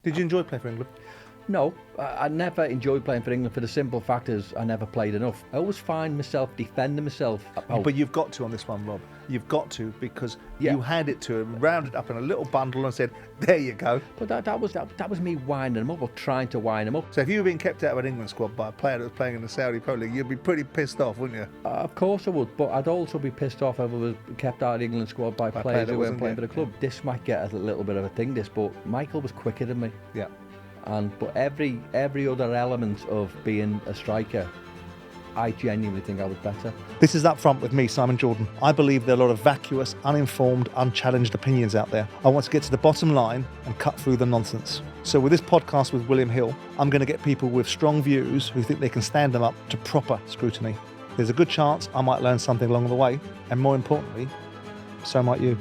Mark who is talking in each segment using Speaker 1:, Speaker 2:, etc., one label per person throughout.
Speaker 1: Did you enjoy playing for England?
Speaker 2: No, I never enjoyed playing for England for the simple fact is I never played enough. I always find myself defending myself.
Speaker 1: But you've got to on this one, Rob. You've got to, because
Speaker 2: Yeah.
Speaker 1: you hand it to him, rounded up in a little bundle and said, there you go.
Speaker 2: But that was me winding him up, or trying to wind him up.
Speaker 1: So if you were being kept out of an England squad by a player that was playing in the Saudi Pro League, you'd be pretty pissed off, wouldn't you?
Speaker 2: Of course I would, but I'd also be pissed off if I was kept out of the England squad by players who weren't playing for the club. This might get a little bit of a thing, but Michael was quicker than me.
Speaker 1: Yeah.
Speaker 2: But every other element of being a striker, I genuinely think I was better.
Speaker 1: This is Up Front with me, Simon Jordan. I believe there are a lot of vacuous, uninformed, unchallenged opinions out there. I want to get to the bottom line and cut through the nonsense. So with this podcast with William Hill, I'm going to get people with strong views who think they can stand them up to proper scrutiny. There's a good chance I might learn something along the way, and more importantly, so might you.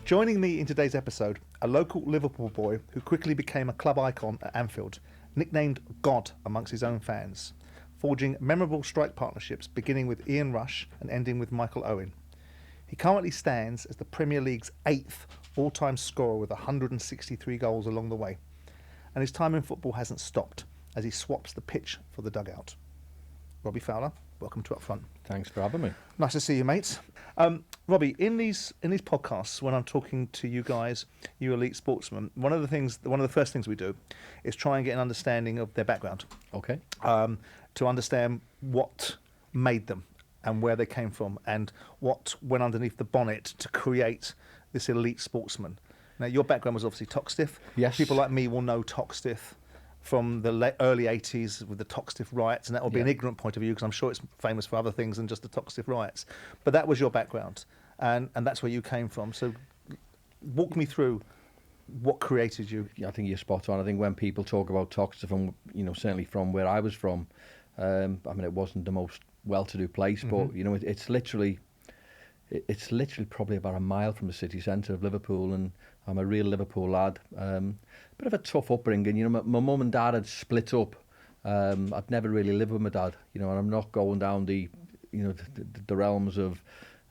Speaker 1: Joining me in today's episode, a local Liverpool boy who quickly became a club icon at Anfield, nicknamed God amongst his own fans, forging memorable strike partnerships beginning with Ian Rush and ending with Michael Owen. He currently stands as the Premier League's 8th all-time scorer with 163 goals along the way. And his time in football hasn't stopped as he swaps the pitch for the dugout. Robbie Fowler, welcome to Up Front.
Speaker 2: Thanks for having me.
Speaker 1: Nice to see you, mates. Robbie, in these podcasts, when I'm talking to you guys, you elite sportsmen, one of the first things we do is try and get an understanding of their background.
Speaker 2: Okay.
Speaker 1: To understand what made them and where they came from and what went underneath the bonnet to create this elite sportsman. Now, your background was obviously Toxteth.
Speaker 2: Yes.
Speaker 1: People like me will know Toxteth from the early 80s with the Toxteth riots, and that will be an ignorant point of view because I'm sure it's famous for other things than just the Toxteth riots. But that was your background, and that's where you came from. So walk me through what created you.
Speaker 2: Yeah, I think you're spot on. I think when people talk about Toxteth, from certainly from where I was from, it wasn't the most well-to-do place, but it's literally probably about a mile from the city centre of Liverpool, and I'm a real Liverpool lad. Bit of a tough upbringing. My mum and dad had split up. I'd never really lived with my dad, and I'm not going down the realms of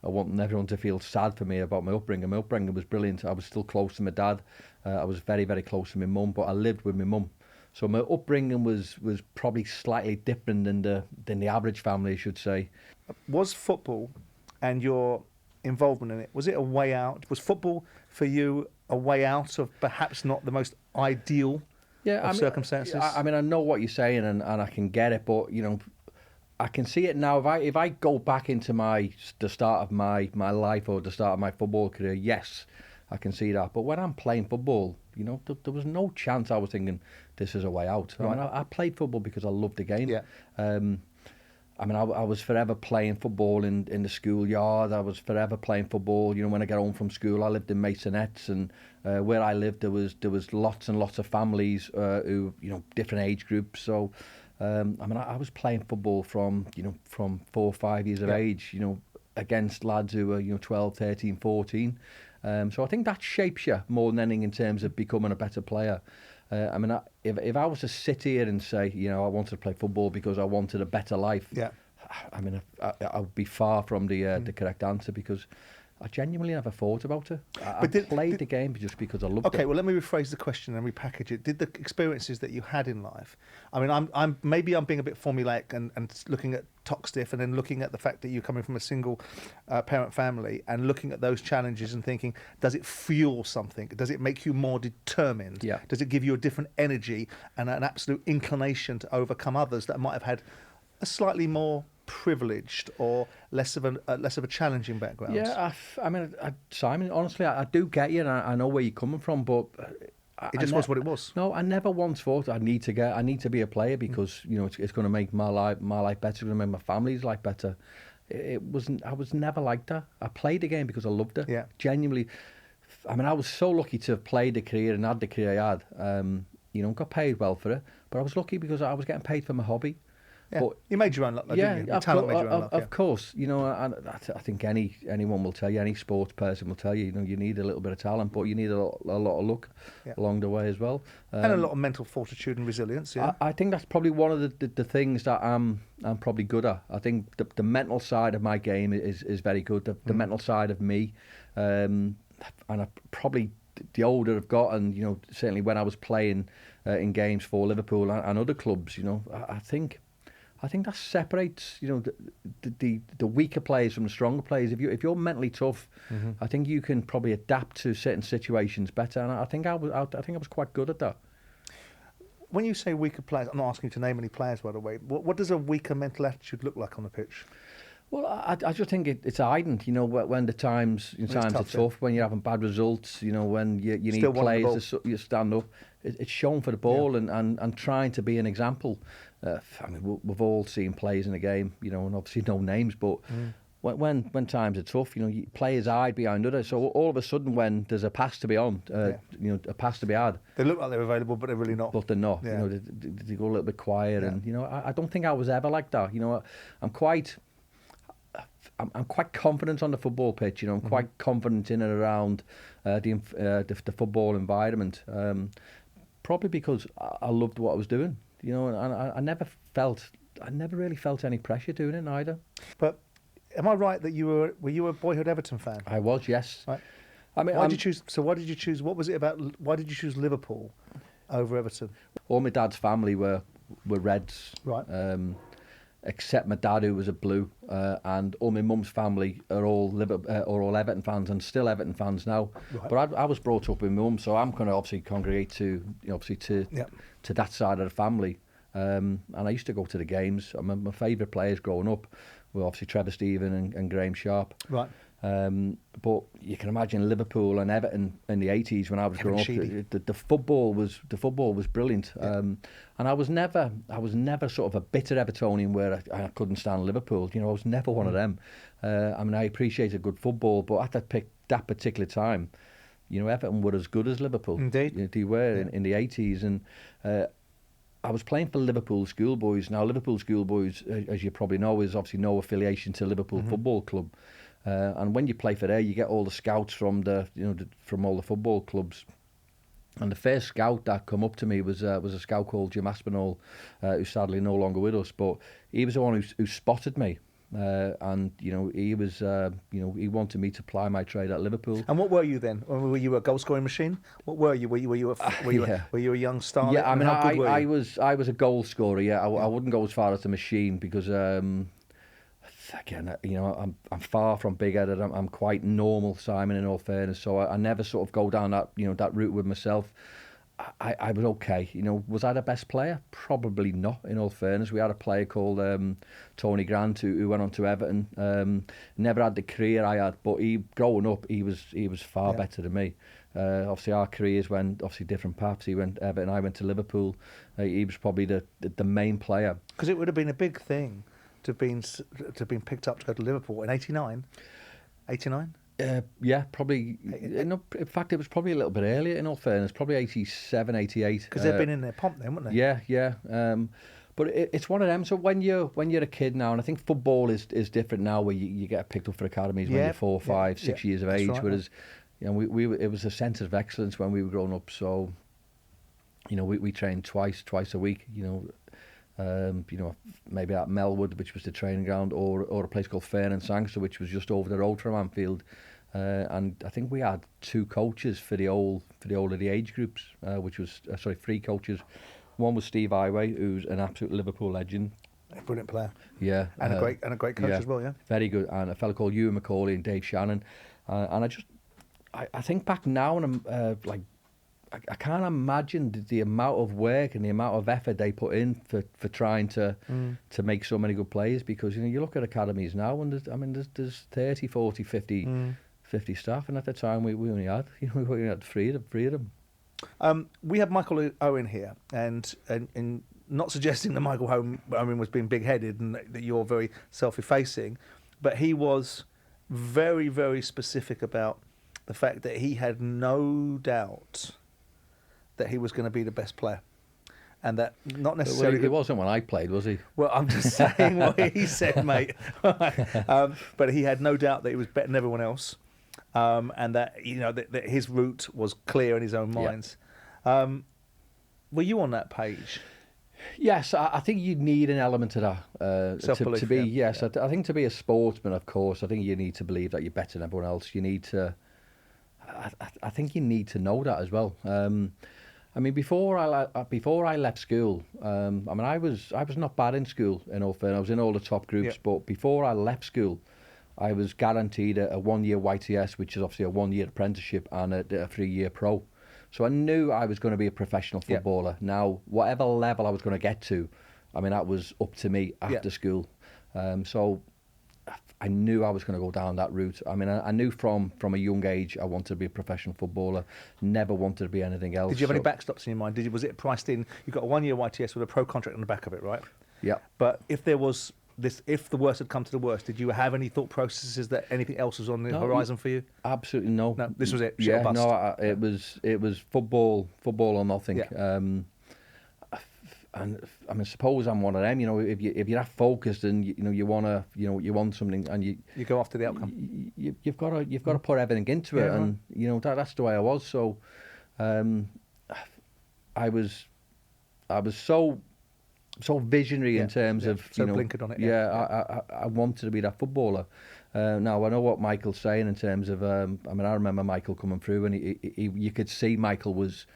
Speaker 2: wanting everyone to feel sad for me about my upbringing. My upbringing was brilliant. I was still close to my dad. I was very, very close to my mum, but I lived with my mum. So my upbringing was probably slightly different than the average family, I should say.
Speaker 1: Was football and your involvement in it, was it a way out? Was football for you a way out of perhaps not the most ideal circumstances?
Speaker 2: I know what you're saying and I can get it, but I can see it now. If I go back into the start of my life or the start of my football career, yes, I can see that. But when I'm playing football, there was no chance I was thinking this is a way out.
Speaker 1: Right.
Speaker 2: I played football because I loved the game.
Speaker 1: Yeah.
Speaker 2: I was forever playing football in the schoolyard. I was forever playing football. When I get home from school, I lived in Maisonettes, and where I lived, there was lots and lots of families who different age groups. So, I was playing football from 4 or 5 years of age. Against lads who were 12, 13, 14. So I think that shapes you more than anything in terms of becoming a better player. If I was to sit here and say, I wanted to play football because I wanted a better life, I would be far from the correct answer because I genuinely never thought about it. I played the game just because I loved it.
Speaker 1: Okay, well, let me rephrase the question and repackage it. Did the experiences that you had in life, I'm being a bit formulaic and looking at Toxteth and then looking at the fact that you're coming from a single parent family and looking at those challenges and thinking, does it fuel something? Does it make you more determined?
Speaker 2: Yeah.
Speaker 1: Does it give you a different energy and an absolute inclination to overcome others that might have had a slightly more privileged or less of a challenging background?
Speaker 2: Yeah, Simon, honestly, I do get you, and I know where you're coming from, but
Speaker 1: it just was what it was.
Speaker 2: No, I never once thought I need to be a player because it's going to make my life better. It's going to make my family's life better. It wasn't. I was never like that. I played the game because I loved it.
Speaker 1: Yeah.
Speaker 2: Genuinely. I was so lucky to have played the career and had the career I had. Got paid well for it, but I was lucky because I was getting paid for my hobby.
Speaker 1: Yeah.
Speaker 2: But
Speaker 1: you made your own luck, didn't you? Your talent made your own luck.
Speaker 2: Of course, I think anyone will tell you, any sports person will tell you, you need a little bit of talent, but you need a lot of luck along the way as well,
Speaker 1: and a lot of mental fortitude and resilience. Yeah,
Speaker 2: I think that's probably one of the things that I'm probably good at. I think the mental side of my game is very good. The mental side of me, and I probably the older I've got, and certainly when I was playing in games for Liverpool and other clubs, I think that separates the weaker players from the stronger players. If you're mentally tough, I think you can probably adapt to certain situations better, and I think I was quite good at that.
Speaker 1: When you say weaker players, I'm not asking you to name any players, by the way. What does a weaker mental attitude look like on the pitch?
Speaker 2: Well, I just think it's heightened, when the times are tough, when you're having bad results, when you need players to stand up. It's shown for the ball and trying to be an example. We've all seen players in the game, and obviously no names, but when times are tough, players hide behind others. So all of a sudden, when there's a pass to be on, a pass to be had,
Speaker 1: they look like they're available, but they're really not.
Speaker 2: But they're not.
Speaker 1: Yeah.
Speaker 2: They go a little bit quiet, and I don't think I was ever like that. I'm quite confident on the football pitch. I'm quite confident in and around the football environment. Probably because I loved what I was doing. And I never really felt any pressure doing it either.
Speaker 1: But am I right that were you a boyhood Everton fan?
Speaker 2: I was, yes.
Speaker 1: Right. Why did you choose? So why did you choose? What was it about? Why did you choose Liverpool over Everton?
Speaker 2: All my dad's family were Reds.
Speaker 1: Right.
Speaker 2: Except my dad, who was a Blue, and all my mum's family are all Everton fans and still Everton fans now. Right. But I was brought up with my mum, so I'm going to obviously congregate to that side of the family. And I used to go to the games. My favourite players growing up were obviously Trevor Steven and Graham Sharp.
Speaker 1: Right.
Speaker 2: But you can imagine Liverpool and Everton in the 80s when I was growing up. The football was brilliant. Yeah. And I was never sort of a bitter Evertonian where I couldn't stand Liverpool. I was never one of them. I appreciated good football, but at that particular time, Everton were as good as Liverpool.
Speaker 1: Indeed,
Speaker 2: they were in the 80s, and I was playing for Liverpool schoolboys. Now, Liverpool schoolboys, as you probably know, is obviously no affiliation to Liverpool Football Club. And when you play for there, you get all the scouts from from all the football clubs. And the first scout that come up to me was a scout called Jim Aspinall, who's sadly no longer with us. But he was the one who spotted me, and he was he wanted me to ply my trade at Liverpool.
Speaker 1: And what were you then? Were you a goal scoring machine? What were you? Were you a young star?
Speaker 2: Yeah, I was a goal scorer. Yeah, I wouldn't go as far as a machine because. Again, I'm far from big-headed. I'm quite normal, Simon, in all fairness. So I never sort of go down that that route with myself. I was okay. Was I the best player? Probably not. In all fairness, we had a player called Tony Grant who went on to Everton. Never had the career I had, but growing up, he was far better than me. Obviously, our careers went different paths. He went Everton, I went to Liverpool. He was probably the main player.
Speaker 1: Because it would have been a big thing to have been picked up to go to Liverpool in 89? 89?
Speaker 2: Yeah, probably. In fact, it was probably a little bit earlier, in all fairness, probably 87, 88.
Speaker 1: Because they'd been in their pomp then, wouldn't they?
Speaker 2: Yeah. But it's one of them. So when you're a kid now, and I think football is different now, where you get picked up for academies when you're 4, 5, 6 years of age. Right, whereas, it was a centre of excellence when we were growing up. So, we trained twice a week. Maybe at Melwood, which was the training ground, or a place called Fern and Sangster, which was just over the road from Anfield. And I think we had 2 coaches for the older the age groups, which was 3 coaches. One was Steve Highway, who's an absolute Liverpool legend,
Speaker 1: a brilliant player.
Speaker 2: Yeah,
Speaker 1: and a great coach as well. Yeah,
Speaker 2: very good. And a fellow called Ewan McCauley and Dave Shannon. And I think back now, and I'm I can't imagine the amount of work and the amount of effort they put in for trying to make so many good players, because you look at academies now and there's 30, 40, 50 staff, and at the time we only had we only had three of them.
Speaker 1: We have Michael Owen here, and not suggesting that Michael Owen was being big-headed and that you're very self-effacing, but he was very, very specific about the fact that he had no doubt that he was going to be the best player, and that not necessarily...
Speaker 2: Well, he wasn't when I played, was he?
Speaker 1: Well, I'm just saying what he said, mate. But he had no doubt that he was better than everyone else, and that that his route was clear in his own minds. Yeah. Were you on that page?
Speaker 2: Yes, I think you need an element of that
Speaker 1: self-belief.
Speaker 2: To be
Speaker 1: yeah.
Speaker 2: I think to be a sportsman, of course, I think you need to believe that you're better than everyone else. You need to I think you need to know that as well. I mean, before I left school, I mean, I was not bad in school. In all fairness, I was in all the top groups.
Speaker 1: Yeah.
Speaker 2: But before I left school, I was guaranteed a 1-year YTS, which is obviously a 1-year apprenticeship, and a 3-year pro. So I knew I was going to be a professional footballer. Yeah. Now, whatever level I was going to get to, I mean, that was up to me after school. So I knew I was going to go down that route. I mean, I knew from a young age I wanted to be a professional footballer. Never wanted to be anything else.
Speaker 1: Did you have any backstops in your mind? Was it priced in? You got a 1-year YTS with a pro contract on the back of it, right?
Speaker 2: Yeah.
Speaker 1: But if there was if the worst had come to the worst, did you have any thought processes that anything else was on the horizon for you?
Speaker 2: Absolutely no.
Speaker 1: No, this was it.
Speaker 2: Yeah, no, it was football or nothing.
Speaker 1: Yeah.
Speaker 2: And I mean, suppose I'm one of them. You know, if you're that focused and you want something, and you
Speaker 1: go after the outcome.
Speaker 2: You've got to put everything into it, and that's the way I was. So, I was so visionary in terms of
Speaker 1: blinkered on it.
Speaker 2: I wanted to be that footballer. Now I know what Michael's saying in terms of. I mean, I remember Michael coming through, and you could see Michael was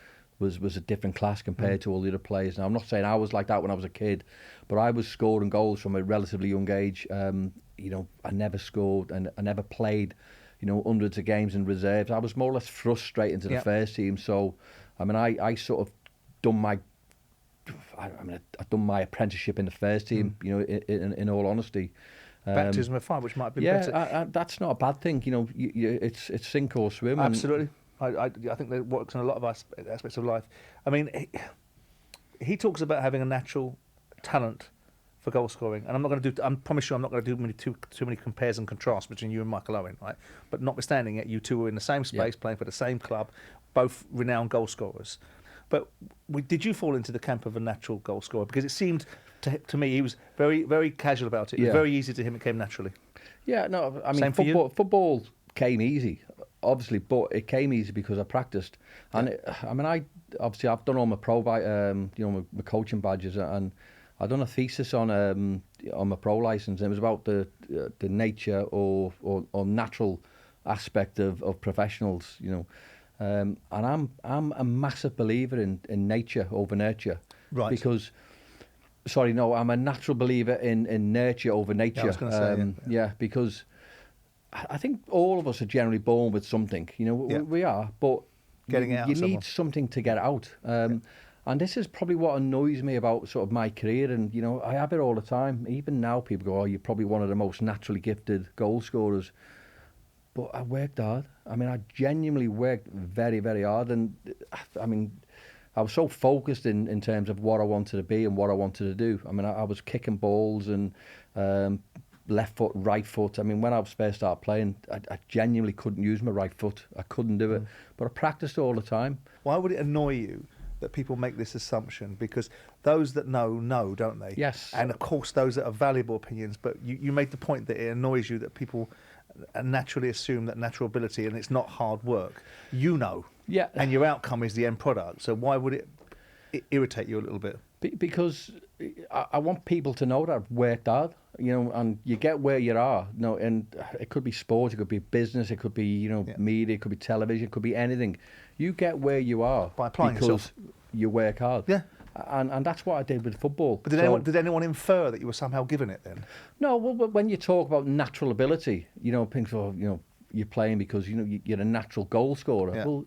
Speaker 2: a different class compared to all the other players. Now I'm not saying I was like that when I was a kid, but I was scoring goals from a relatively young age. I never scored and I never played, hundreds of games in reserves. I was more or less thrust straight into the first team. So, I mean, I sort of done my. I've done my apprenticeship in the first team. In all honesty.
Speaker 1: Baptism of fire, which might be better.
Speaker 2: Yeah, that's not a bad thing. It's sink or swim.
Speaker 1: Absolutely. I think that works in a lot of aspects of life. I mean, he talks about having a natural talent for goal scoring, and I promise you, I'm not going to do too many compares and contrasts between you and Michael Owen, right? But notwithstanding it, you two were in the same space, playing for the same club, both renowned goal scorers. But did you fall into the camp of a natural goal scorer? Because it seemed to me he was very, very casual about it. It was very easy to him. It came naturally.
Speaker 2: Yeah, no, I mean, football came easy, obviously, but it came easy because I practiced. And I've done all my my coaching badges, and I'd done a thesis on my pro license. And it was about the nature or natural aspect of professionals, and I'm a massive believer in nature over nurture,
Speaker 1: right?
Speaker 2: Because, I'm a natural believer in nurture over nature.
Speaker 1: Yeah, I was going to say,
Speaker 2: because I think all of us are generally born with something. We are, but
Speaker 1: getting it out.
Speaker 2: You need something to get out. And this is probably what annoys me about sort of my career. And I have it all the time. Even now, people go, "Oh, you're probably one of the most naturally gifted goal scorers." But I worked hard. I mean, I genuinely worked very, very hard. And I mean, I was so focused in terms of what I wanted to be and what I wanted to do. I mean, I was kicking balls and left foot, right foot. I mean, when I first started playing, I genuinely couldn't use my right foot. I couldn't do it. But I practiced all the time.
Speaker 1: Why would it annoy you that people make this assumption? Because those that know, don't they?
Speaker 2: Yes.
Speaker 1: And of course, those that are valuable opinions. But you made the point that it annoys you that people naturally assume that natural ability and it's not hard work.
Speaker 2: Yeah.
Speaker 1: And your outcome is the end product. So why would it irritate you a little bit?
Speaker 2: Because I want people to know that I've worked hard, and you get where you are. And it could be sport, it could be business, it could be, media, it could be television, it could be anything. You get where you are
Speaker 1: by applying
Speaker 2: because
Speaker 1: yourself.
Speaker 2: You work hard.
Speaker 1: Yeah.
Speaker 2: And that's what I did with football.
Speaker 1: But did anyone infer that you were somehow given it then?
Speaker 2: No, well, when you talk about natural ability, people, you're playing because, you're a natural goal scorer.
Speaker 1: Yeah.
Speaker 2: Well,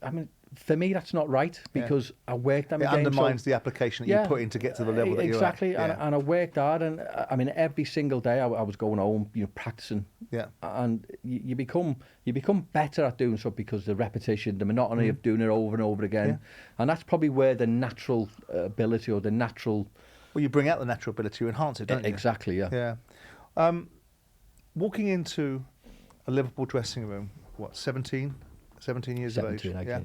Speaker 2: I mean, for me, that's not right because I worked on the game.
Speaker 1: It undermines the application that you put in to get to the level that you're at.
Speaker 2: Exactly, and I worked hard, and I mean, every single day I was going home, practicing.
Speaker 1: Yeah.
Speaker 2: And you become better at doing so because the repetition, the monotony of doing it over and over again, and that's probably where the natural ability or the natural.
Speaker 1: Well, you bring out the natural ability, you enhance it, don't you?
Speaker 2: Exactly, yeah.
Speaker 1: Yeah. Walking into a Liverpool dressing room, 17 years of age?
Speaker 2: 18.
Speaker 1: Yeah.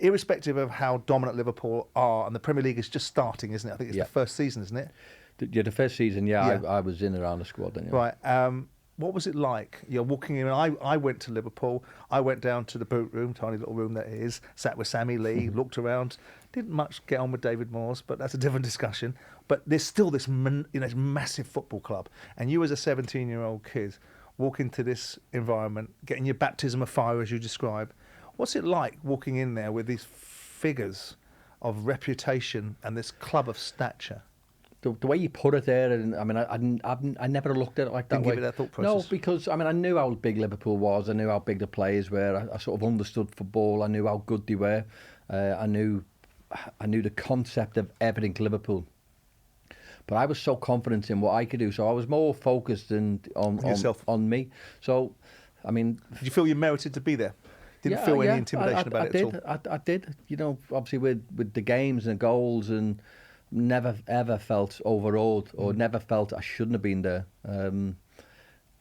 Speaker 1: Irrespective of how dominant Liverpool are, and the Premier League is just starting, isn't it? I think it's the first season, isn't it?
Speaker 2: The first season, I was in around the squad then. Yeah.
Speaker 1: Right. What was it like? You're walking in. I went to Liverpool. I went down to the boot room, tiny little room that is, sat with Sammy Lee, looked around. Didn't much get on with David Moores, but that's a different discussion. But there's still this massive football club. And you as a 17-year-old kid walk into this environment, getting your baptism of fire as you describe. What's it like walking in there with these figures of reputation and this club of stature?
Speaker 2: The way you put it there, and I mean, I never looked at it like that
Speaker 1: Didn't
Speaker 2: way.
Speaker 1: give it that thought process?
Speaker 2: No, because I mean, I knew how big Liverpool was. I knew how big the players were. I sort of understood football. I knew how good they were. I knew the concept of everything Liverpool. But I was so confident in what I could do, so I was more focused on
Speaker 1: yourself,
Speaker 2: on me. So, I mean,
Speaker 1: did you feel you merited to be there? Didn't feel any intimidation about it at all?
Speaker 2: I did. You know, obviously with the games and goals, and never ever felt overawed or never felt I shouldn't have been there. I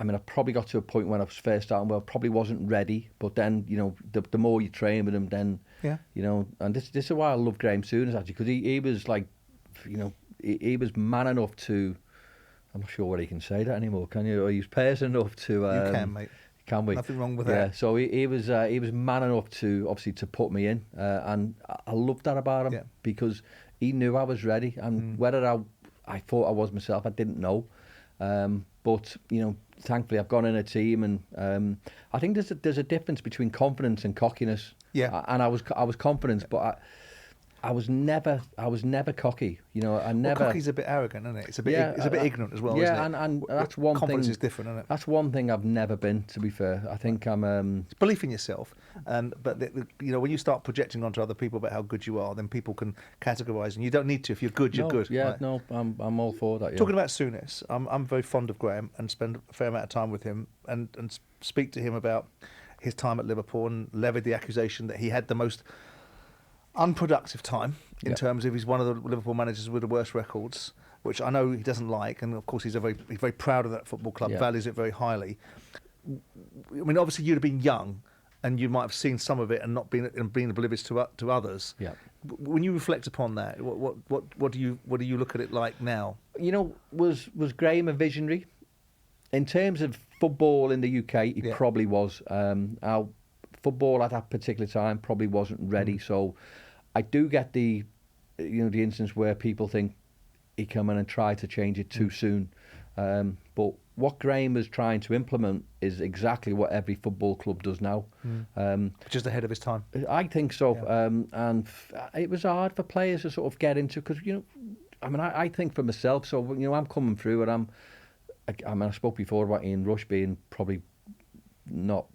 Speaker 2: mean, I probably got to a point when I was first starting where I probably wasn't ready. But then, you know, the more you train with him, then, you know, and this is why I love Graeme Souness actually, because he was like, you know, he was man enough to, I'm not sure whether he can say that anymore, can you? Or he was person enough to...
Speaker 1: you can, mate.
Speaker 2: Can we?
Speaker 1: Nothing wrong with
Speaker 2: that.
Speaker 1: Yeah,
Speaker 2: so he was man enough to, obviously, to put me in. And I loved that about him because he knew I was ready. And whether I thought I was myself, I didn't know. But, you know, thankfully I've gone in a team, and I think there's a difference between confidence and cockiness.
Speaker 1: Yeah.
Speaker 2: And I was confident, but I was never cocky. You know, I never.
Speaker 1: Well, cocky's a bit arrogant, isn't it? It's a bit ignorant as well.
Speaker 2: Yeah,
Speaker 1: isn't it?
Speaker 2: and that's one thing.
Speaker 1: Confidence is different, isn't it?
Speaker 2: That's one thing I've never been. To be fair, I think I'm.
Speaker 1: It's belief in yourself, but you know, when you start projecting onto other people about how good you are, then people can categorise, and you don't need to. If you're good, you're good.
Speaker 2: Yeah,
Speaker 1: right?
Speaker 2: no, I'm all for that. Yeah.
Speaker 1: Talking about Souness, I'm very fond of Graeme and spend a fair amount of time with him and speak to him about his time at Liverpool and levied the accusation that he had the most unproductive time in terms of he's one of the Liverpool managers with the worst records, which I know he doesn't like, and of course he's very proud of that football club, values it very highly. I mean, obviously you'd have been young, and you might have seen some of it and not been oblivious to others. Yeah. When you reflect upon that, what do you look at it like now? You know,
Speaker 2: was Graeme a visionary? In terms of football in the UK, he probably was. Our football at that particular time probably wasn't ready, so I do get the instance where people think he come in and tried to change it too soon. But what Graeme was trying to implement is exactly what every football club does now.
Speaker 1: Just ahead of his time.
Speaker 2: I think so. Yeah. And it was hard for players to sort of get into, because, you know, I mean, I think for myself, so, you know, I'm coming through and I mean, I spoke before about Ian Rush being probably not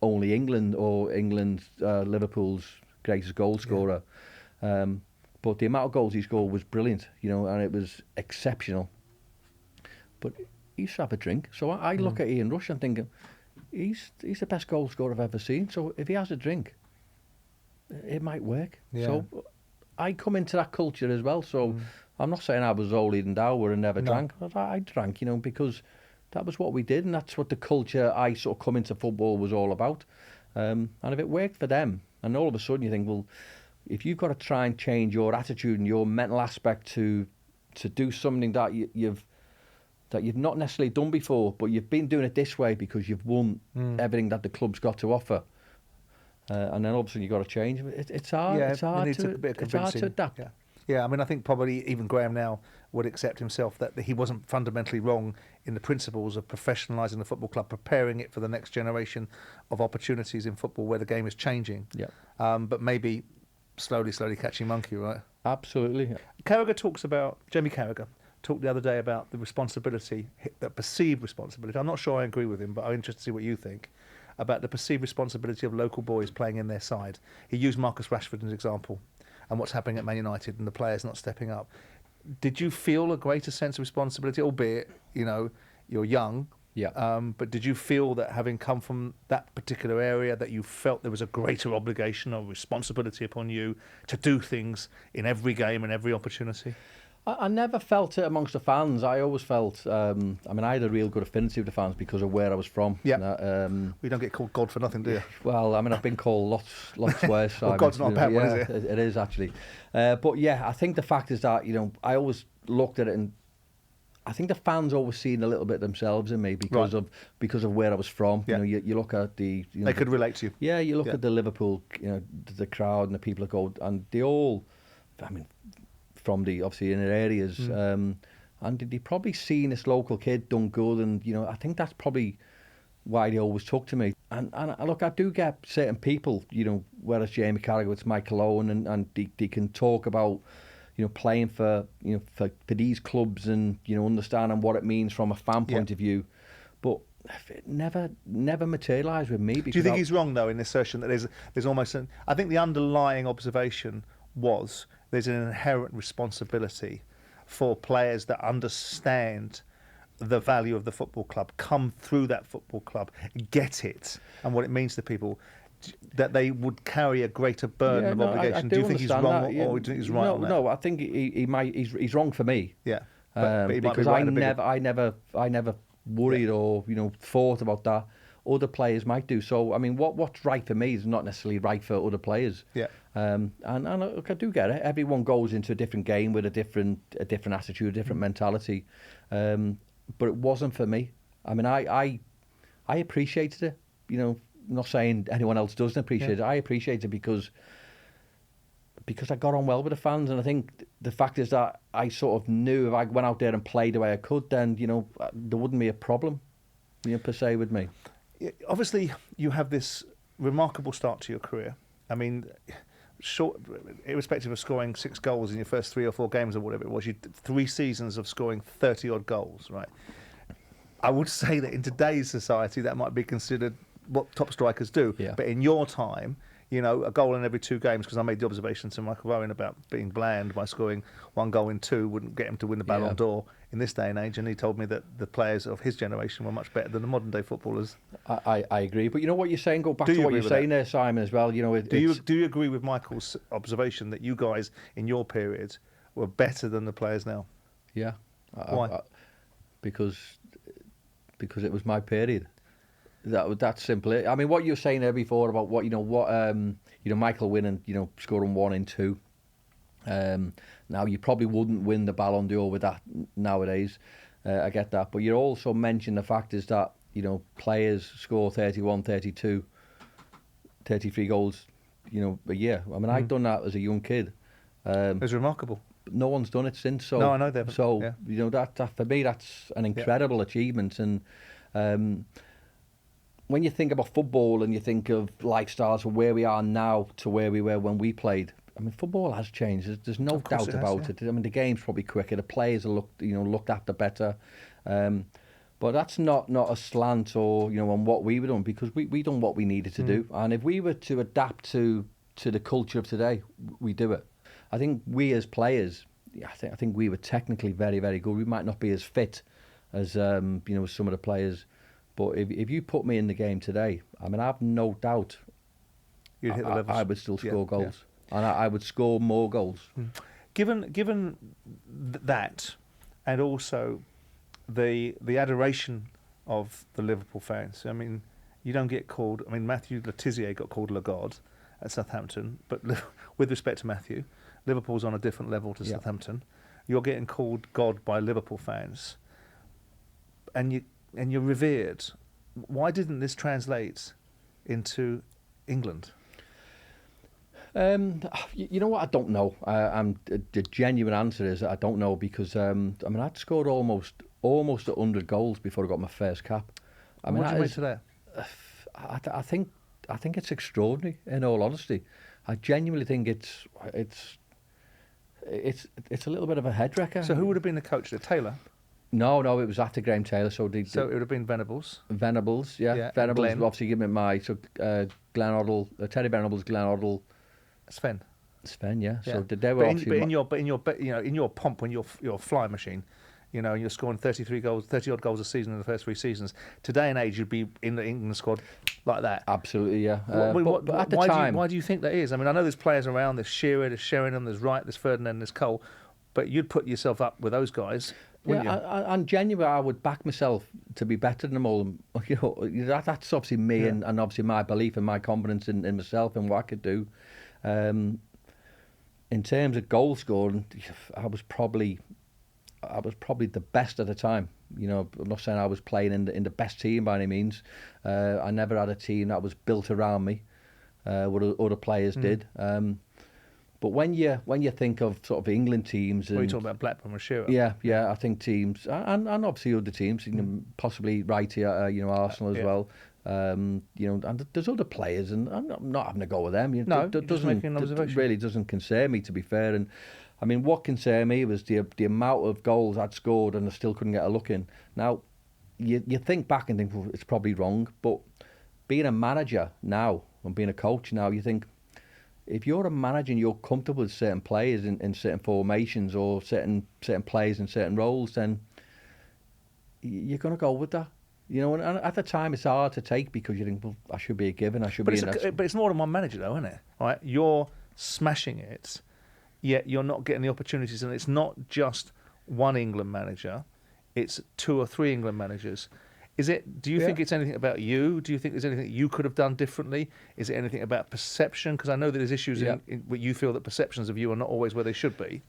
Speaker 2: only England or Liverpool's greatest goal scorer, but the amount of goals he scored was brilliant, you know, and it was exceptional. But he used to have a drink, so I look at Ian Rush and think, he's the best goal scorer I've ever seen. So if he has a drink, it might work. Yeah. So I come into that culture as well. So I'm not saying I was holier than thou and never drank. I drank, you know, because that was what we did, and that's what the culture I sort of come into football was all about. And if it worked for them, and all of a sudden you think, well, if you've got to try and change your attitude and your mental aspect to do something that you've not necessarily done before, but you've been doing it this way because you've won everything that the club's got to offer, and then obviously you've got to change. It's hard.
Speaker 1: Yeah,
Speaker 2: it's hard to adapt.
Speaker 1: Yeah. Yeah, I mean, I think probably even Graeme now would accept himself that he wasn't fundamentally wrong in the principles of professionalising the football club, preparing it for the next generation of opportunities in football where the game is changing. Yeah. But maybe slowly catching monkey, right?
Speaker 2: Absolutely.
Speaker 1: Jamie Carragher talked the other day about the responsibility, the perceived responsibility. I'm not sure I agree with him, but I'm interested to see what you think about the perceived responsibility of local boys playing in their side. He used Marcus Rashford as an example, and what's happening at Man United and the players not stepping up. Did you feel a greater sense of responsibility, albeit, you know, you're young, but did you feel that having come from that particular area that you felt there was a greater obligation or responsibility upon you to do things in every game and every opportunity?
Speaker 2: I never felt it amongst the fans. I always felt, I had a real good affinity with the fans because of where I was from.
Speaker 1: Yeah. We don't get called God for nothing, do you?
Speaker 2: Well, I mean, I've been called lots worse.
Speaker 1: Well, God's not a bad one, is it?
Speaker 2: It is, actually. But yeah, I think the fact is that, you know, I always looked at it, and I think the fans always seen a little bit themselves in me because of where I was from. Yeah. You know, you look at the... You know,
Speaker 1: they could relate to you.
Speaker 2: Yeah, you look at the Liverpool, you know, the crowd and the people that go, and they all, I mean, from the obviously inner areas, and they probably seen this local kid done good, and you know, I think that's probably why they always took to me. And look, I do get certain people, whether it's Jamie Carragher, it's Michael Owen, and they can talk about, playing for, for these clubs and, understanding what it means from a fan point of view. But it never materialised with me.
Speaker 1: Do you think he's wrong, though, in the assertion that there's almost I think the underlying observation was there's an inherent responsibility for players that understand the value of the football club, come through that football club, get it, and what it means to people, that they would carry a greater burden of obligation. Do you think he's wrong, or do you think he's right on that?
Speaker 2: No, I think he's wrong for me.
Speaker 1: Yeah, but he might
Speaker 2: because
Speaker 1: be right
Speaker 2: I never worried or thought about that. Other players might do. So I mean, what's right for me is not necessarily right for other players.
Speaker 1: Yeah.
Speaker 2: And look, I do get it. Everyone goes into a different game with a different attitude, a different mentality. But it wasn't for me. I mean, I appreciated it. I'm not saying anyone else doesn't appreciate it. I appreciate it because I got on well with the fans, and I think the fact is that I sort of knew if I went out there and played the way I could, then there wouldn't be a problem, per se with me.
Speaker 1: Obviously, you have this remarkable start to your career. I mean, irrespective of scoring 6 goals in your first 3 or 4 games or whatever it was, you 3 seasons of scoring 30-odd goals, right? I would say that in today's society, that might be considered what top strikers do.
Speaker 2: Yeah.
Speaker 1: But in your time, a goal in every 2 games, because I made the observation to Michael Owen about being bland by scoring 1 goal in 2 wouldn't get him to win the Ballon d'Or in this day and age, and he told me that the players of his generation were much better than the modern day footballers.
Speaker 2: I agree, but what you're saying, go back to what you're saying there, Simon, as well.
Speaker 1: Do you agree with Michael's observation that you guys in your period were better than the players now?
Speaker 2: Yeah.
Speaker 1: Why?
Speaker 2: Because it was my period. That's simple. I mean, what you were saying there before about Michael winning, scoring 1 in 2. Now you probably wouldn't win the Ballon d'Or with that nowadays. I get that, but you also mentioned the fact is that players score 31, 32, 33 goals, a year. I mean, I'd done that as a young kid.
Speaker 1: It was remarkable.
Speaker 2: No one's done it since. So
Speaker 1: no, I know that.
Speaker 2: So that for me, that's an incredible achievement. And when you think about football and you think of lifestyles from where we are now to where we were when we played, I mean, football has changed. There's no doubt about it. I mean, the game's probably quicker. The players are looked after better. But that's not a slant or on what we were doing, because we done what we needed to do. And if we were to adapt to the culture of today, we do it. I think we as players, I think we were technically very, very good. We might not be as fit as some of the players. But if you put me in the game today, I mean, I have no doubt
Speaker 1: you'd hit the levels.
Speaker 2: I would still score goals. Yeah. And I would score more goals.
Speaker 1: Given that, and also the adoration of the Liverpool fans, I mean, you don't get called... I mean, Matthew Le Tissier got called Le God at Southampton, but with respect to Matthew, Liverpool's on a different level to Southampton. You're getting called God by Liverpool fans, and you're revered. Why didn't this translate into England?
Speaker 2: You know what? I don't know. The genuine answer is I don't know, because I mean, I'd scored almost 100 goals before I got my first cap. I mean,
Speaker 1: what do you make to that?
Speaker 2: I think it's extraordinary. In all honesty, I genuinely think it's a little bit of a head wrecker.
Speaker 1: So who would have been the coach? The Taylor?
Speaker 2: No, it was after Graeme Taylor. So it
Speaker 1: would have been Venables.
Speaker 2: Venables, yeah. Venables obviously giving me Glenn Hoddle, Terry Venables, Glenn Hoddle,
Speaker 1: Sven,
Speaker 2: yeah. So they were
Speaker 1: in your pomp, when you're a fly machine, and you're scoring 30 odd goals a season in the first 3 seasons. Today and age, you'd be in the England squad like that.
Speaker 2: Absolutely, yeah.
Speaker 1: But at the time, why do you think that is? I mean, I know there's players around. There's Shearer, there's Sheringham, there's Wright, there's Ferdinand, there's Cole, but you'd put yourself up with those guys.
Speaker 2: And genuinely, I would back myself to be better than them all. That's obviously me, and obviously my belief and my confidence in myself and what I could do. In terms of goal scoring, I was probably the best at the time. I'm not saying I was playing in the best team by any means. I never had a team that was built around me. What other players did. But But when you think of sort of England teams,
Speaker 1: Well,
Speaker 2: and
Speaker 1: you're talking about Blackburn and Shearer.
Speaker 2: yeah, I think teams and obviously other teams, possibly right here, Arsenal as well. And there's other players, and I'm not having a go with them.
Speaker 1: No, you're just making an observation.
Speaker 2: Really doesn't concern me, to be fair. And I mean, what concerned me was the amount of goals I'd scored and I still couldn't get a look in. Now, you think back and think, well, it's probably wrong, but being a manager now and being a coach now, you think, if you're a manager and you're comfortable with certain players in certain formations or certain players in certain roles, then you're going to go with that. And at the time it's hard to take because you think, well, I should be a given, I should be in that.
Speaker 1: But it's more than one manager though, isn't it? Right? You're smashing it, yet you're not getting the opportunities, and it's not just one England manager, it's 2 or 3 England managers. Do you think it's anything about you? Do you think there's anything you could have done differently? Is it anything about perception? Because I know that there's issues in where you feel that perceptions of you are not always where they should be.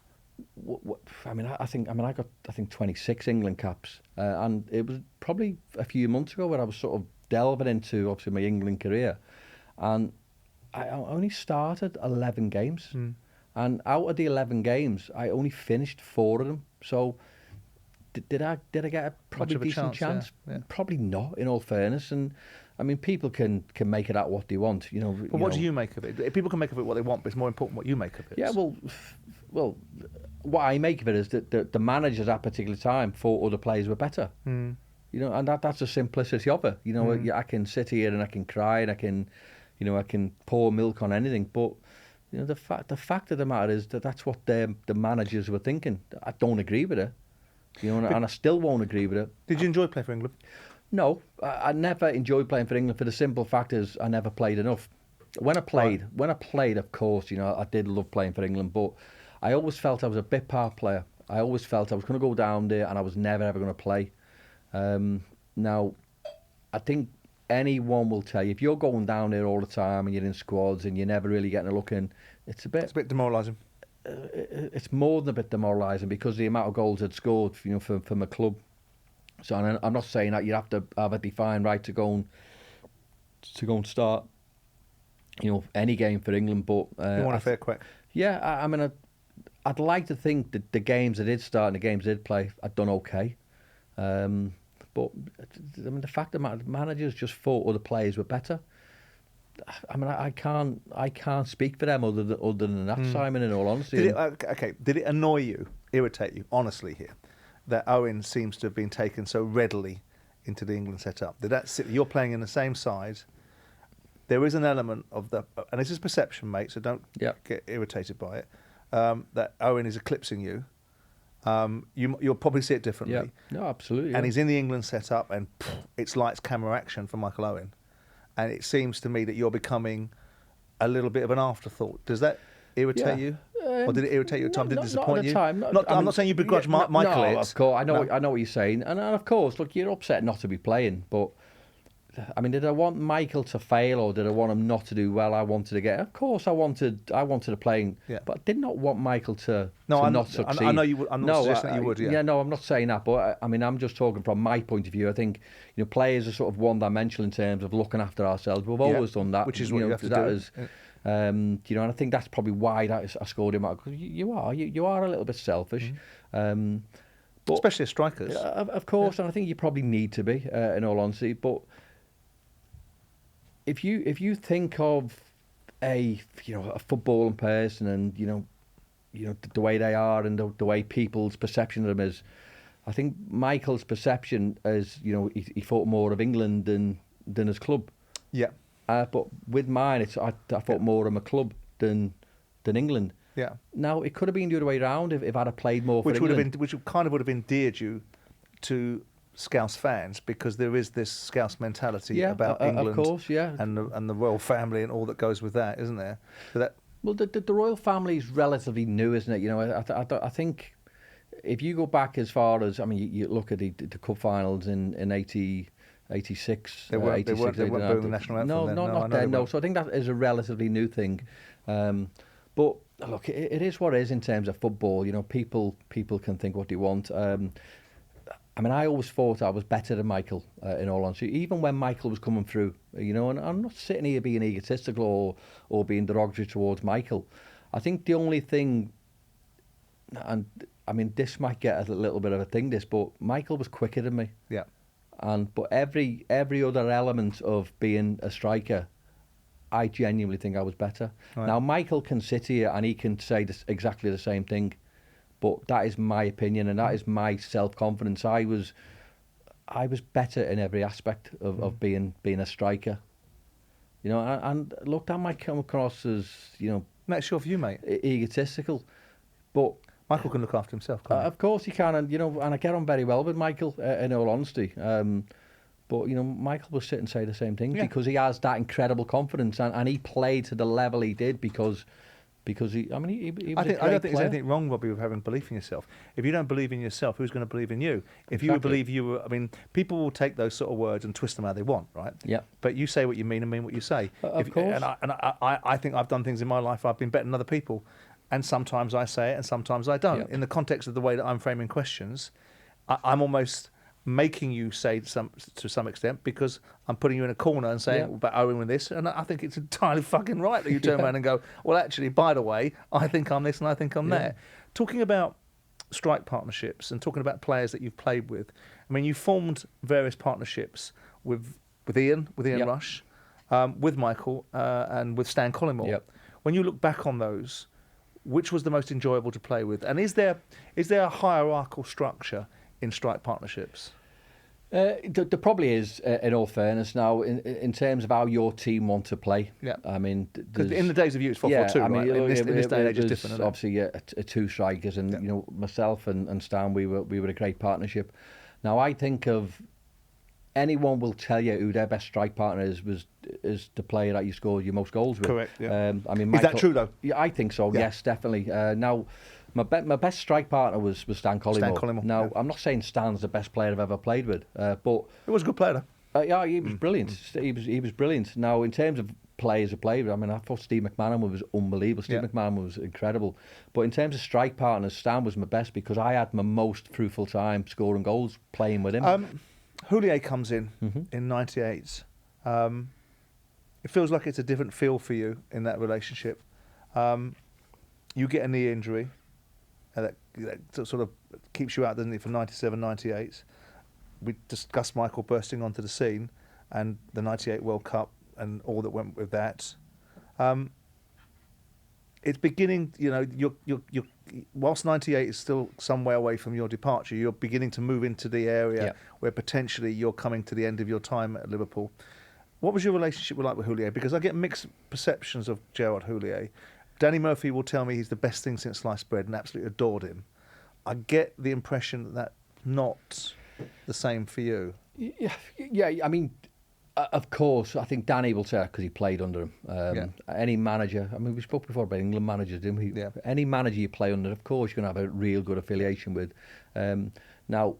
Speaker 2: I got 26 England caps, and it was probably a few months ago where I was sort of delving into obviously my England career, and I only started 11 games, and out of the 11 games, I only finished 4 of them. So. Did I get a probably decent chance?
Speaker 1: Yeah.
Speaker 2: Probably not, in all fairness. And I mean, people can make it out what they want,
Speaker 1: But what do you make of it? People can make of it what they want, but it's more important what you make of it.
Speaker 2: Yeah, well, what I make of it is that the managers at that particular time thought other players were better. And that's the simplicity of it. I can sit here and I can cry and I can pour milk on anything, but the fact of the matter is that's what the managers were thinking. I don't agree with it. And I still won't agree with it.
Speaker 1: Did you enjoy playing for England?
Speaker 2: No, I never enjoyed playing for England for the simple fact is I never played enough. When I played, of course, I did love playing for England, but I always felt I was a bit part player. I always felt I was going to go down there and I was never ever going to play. Now, I think anyone will tell you if you're going down there all the time and you're in squads and you're never really getting a look in, it's a bit demoralising. It's more than a bit demoralising because the amount of goals I'd scored, from a club. So I'm not saying that you have to have a defined right to go and start, any game for England. But
Speaker 1: you want a fair crack?
Speaker 2: Yeah, I mean, I'd like to think that the games I did start and the games I did play, I'd done okay. But I mean, the fact that managers just thought other players were better. I mean, I can't speak for them other than that, Simon, in all honesty.
Speaker 1: Did it annoy you, irritate you, honestly here, that Owen seems to have been taken so readily into the England setup? Did that sit, you're playing in the same side, there is an element of and this is perception, mate, so don't get irritated by it, that Owen is eclipsing you. You'll probably see it differently.
Speaker 2: Yeah, no, absolutely.
Speaker 1: And he's in the England setup, and it's lights, camera, action for Michael Owen. And it seems to me that you're becoming a little bit of an afterthought. Does that irritate you? Or did it irritate you at the time? Did it disappoint you?
Speaker 2: Not at the time.
Speaker 1: I'm not saying you begrudge Michael.
Speaker 2: No, of course. I know what you're saying. And of course, look, you're upset not to be playing. But, I mean, did I want Michael to fail or did I want him not to do well? I wanted to get... Of course, I wanted to play, but I did not want Michael to not succeed.
Speaker 1: I know you would. I'm not suggesting that you would,
Speaker 2: Yeah, no, I'm not saying that. But, I mean, I'm just talking from my point of view. I think, players are sort of one-dimensional in terms of looking after ourselves. We've always done that.
Speaker 1: Which is what you have to do.
Speaker 2: And I think that's probably why I scored him out. Because you are a little bit selfish. But
Speaker 1: especially as strikers.
Speaker 2: Of course, and I think you probably need to be, in all honesty. But if you think of a footballing person and the way they are and the way people's perception of them is, I think Michael's perception is he thought more of England than his club.
Speaker 1: Yeah.
Speaker 2: But with mine, I thought more of my club than England.
Speaker 1: Yeah.
Speaker 2: Now it could have been the other way around if I'd have played more for England.
Speaker 1: Which kind of would have endeared you to Scouse fans because there is this Scouse mentality about England,
Speaker 2: of course,
Speaker 1: and the royal family and all that goes with that, isn't there? So
Speaker 2: the royal family is relatively new, isn't it? I think if you go back as far as you look at the cup finals in 86.
Speaker 1: They weren't doing the national anthem.
Speaker 2: No,
Speaker 1: then.
Speaker 2: not then. No, so I think that is a relatively new thing. But look, it is what it is in terms of football. People can think what they want. I mean, I always thought I was better than Michael, in all honesty, even when Michael was coming through, and I'm not sitting here being egotistical or being derogatory towards Michael. I think the only thing, and I mean, this might get a little bit of a thing, but Michael was quicker than me.
Speaker 1: Yeah.
Speaker 2: But every other element of being a striker, I genuinely think I was better.
Speaker 1: Right.
Speaker 2: Now, Michael can sit here and he can say exactly the same thing, but that is my opinion and that is my self-confidence. I was better in every aspect of being a striker. You know, and look, that might come across as, you know,
Speaker 1: That's your view, mate.
Speaker 2: Egotistical, but
Speaker 1: Michael can look after himself, can't he?
Speaker 2: of course he can, and you know, and I get on very well with Michael, in all honesty. But you know, Michael will sit and say the same thing because he has that incredible confidence, and he played to the level he did because he. I mean, he was a great player.
Speaker 1: I don't think there's anything wrong, Robbie, with having belief in yourself. If you don't believe in yourself, who's going to believe in you? If you believe you were, I mean, people will take those sort of words and twist them how they want, right?
Speaker 2: Yeah.
Speaker 1: But you say what you mean and mean what you say.
Speaker 2: Of course.
Speaker 1: And I think I've done things in my life I've been better than other people, and sometimes I say it and sometimes I don't.
Speaker 2: Yep.
Speaker 1: In the context of the way that I'm framing questions, I'm almost making you say to some extent because I'm putting you in a corner and saying about Owen with this, and I think it's entirely fucking right that you turn around and go, well, actually, by the way, I think I'm this and I think I'm that. Talking about strike partnerships and talking about players that you've played with, I mean, you formed various partnerships with Ian Rush, with Michael, and with Stan Collymore.
Speaker 2: Yep.
Speaker 1: When you look back on those, which was the most enjoyable to play with? And is there a hierarchical structure in strike partnerships?
Speaker 2: There probably is, in all fairness. Now, in terms of how your team want to play, I mean,
Speaker 1: because in the days of you, it's 4-4-2,
Speaker 2: I mean,
Speaker 1: right? In this day and age, it's different. Isn't it?
Speaker 2: Obviously, two strikers, and you know, myself and Stan, we were a great partnership. Now, I think of anyone will tell you who their best strike partner is the player that you scored your most goals with.
Speaker 1: Correct. Yeah.
Speaker 2: I mean,
Speaker 1: is that true though?
Speaker 2: Yeah, I think so. Yeah. Yes, definitely. Now, my best strike partner was Stan Collymore.
Speaker 1: Stan Collymore.
Speaker 2: Now, I'm not saying Stan's the best player I've ever played with, but
Speaker 1: he was a good player.
Speaker 2: Yeah, he was brilliant. He was brilliant. Now, in terms of players who played with, I mean, I thought Steve McManaman was unbelievable. Steve McManaman was incredible. But in terms of strike partners, Stan was my best because I had my most fruitful time scoring goals playing with him.
Speaker 1: Houllier comes in 98. It feels like it's a different feel for you in that relationship. You get a knee injury. That sort of keeps you out, doesn't it, for 97, 98. We discussed Michael bursting onto the scene and the 98 World Cup and all that went with that. It's beginning, you know, you're whilst 98 is still some way away from your departure, you're beginning to move into the area where potentially you're coming to the end of your time at Liverpool. What was your relationship like with Houllier? Because I get mixed perceptions of Gérard Houllier. Danny Murphy will tell me he's the best thing since sliced bread and absolutely adored him. I get the impression that that's not the same for you.
Speaker 2: Yeah, I mean, of course, I think Danny will say that because he played under him. Any manager, I mean, we spoke before about England managers, didn't we?
Speaker 1: Yeah.
Speaker 2: Any manager you play under, of course, you're going to have a real good affiliation with. Now,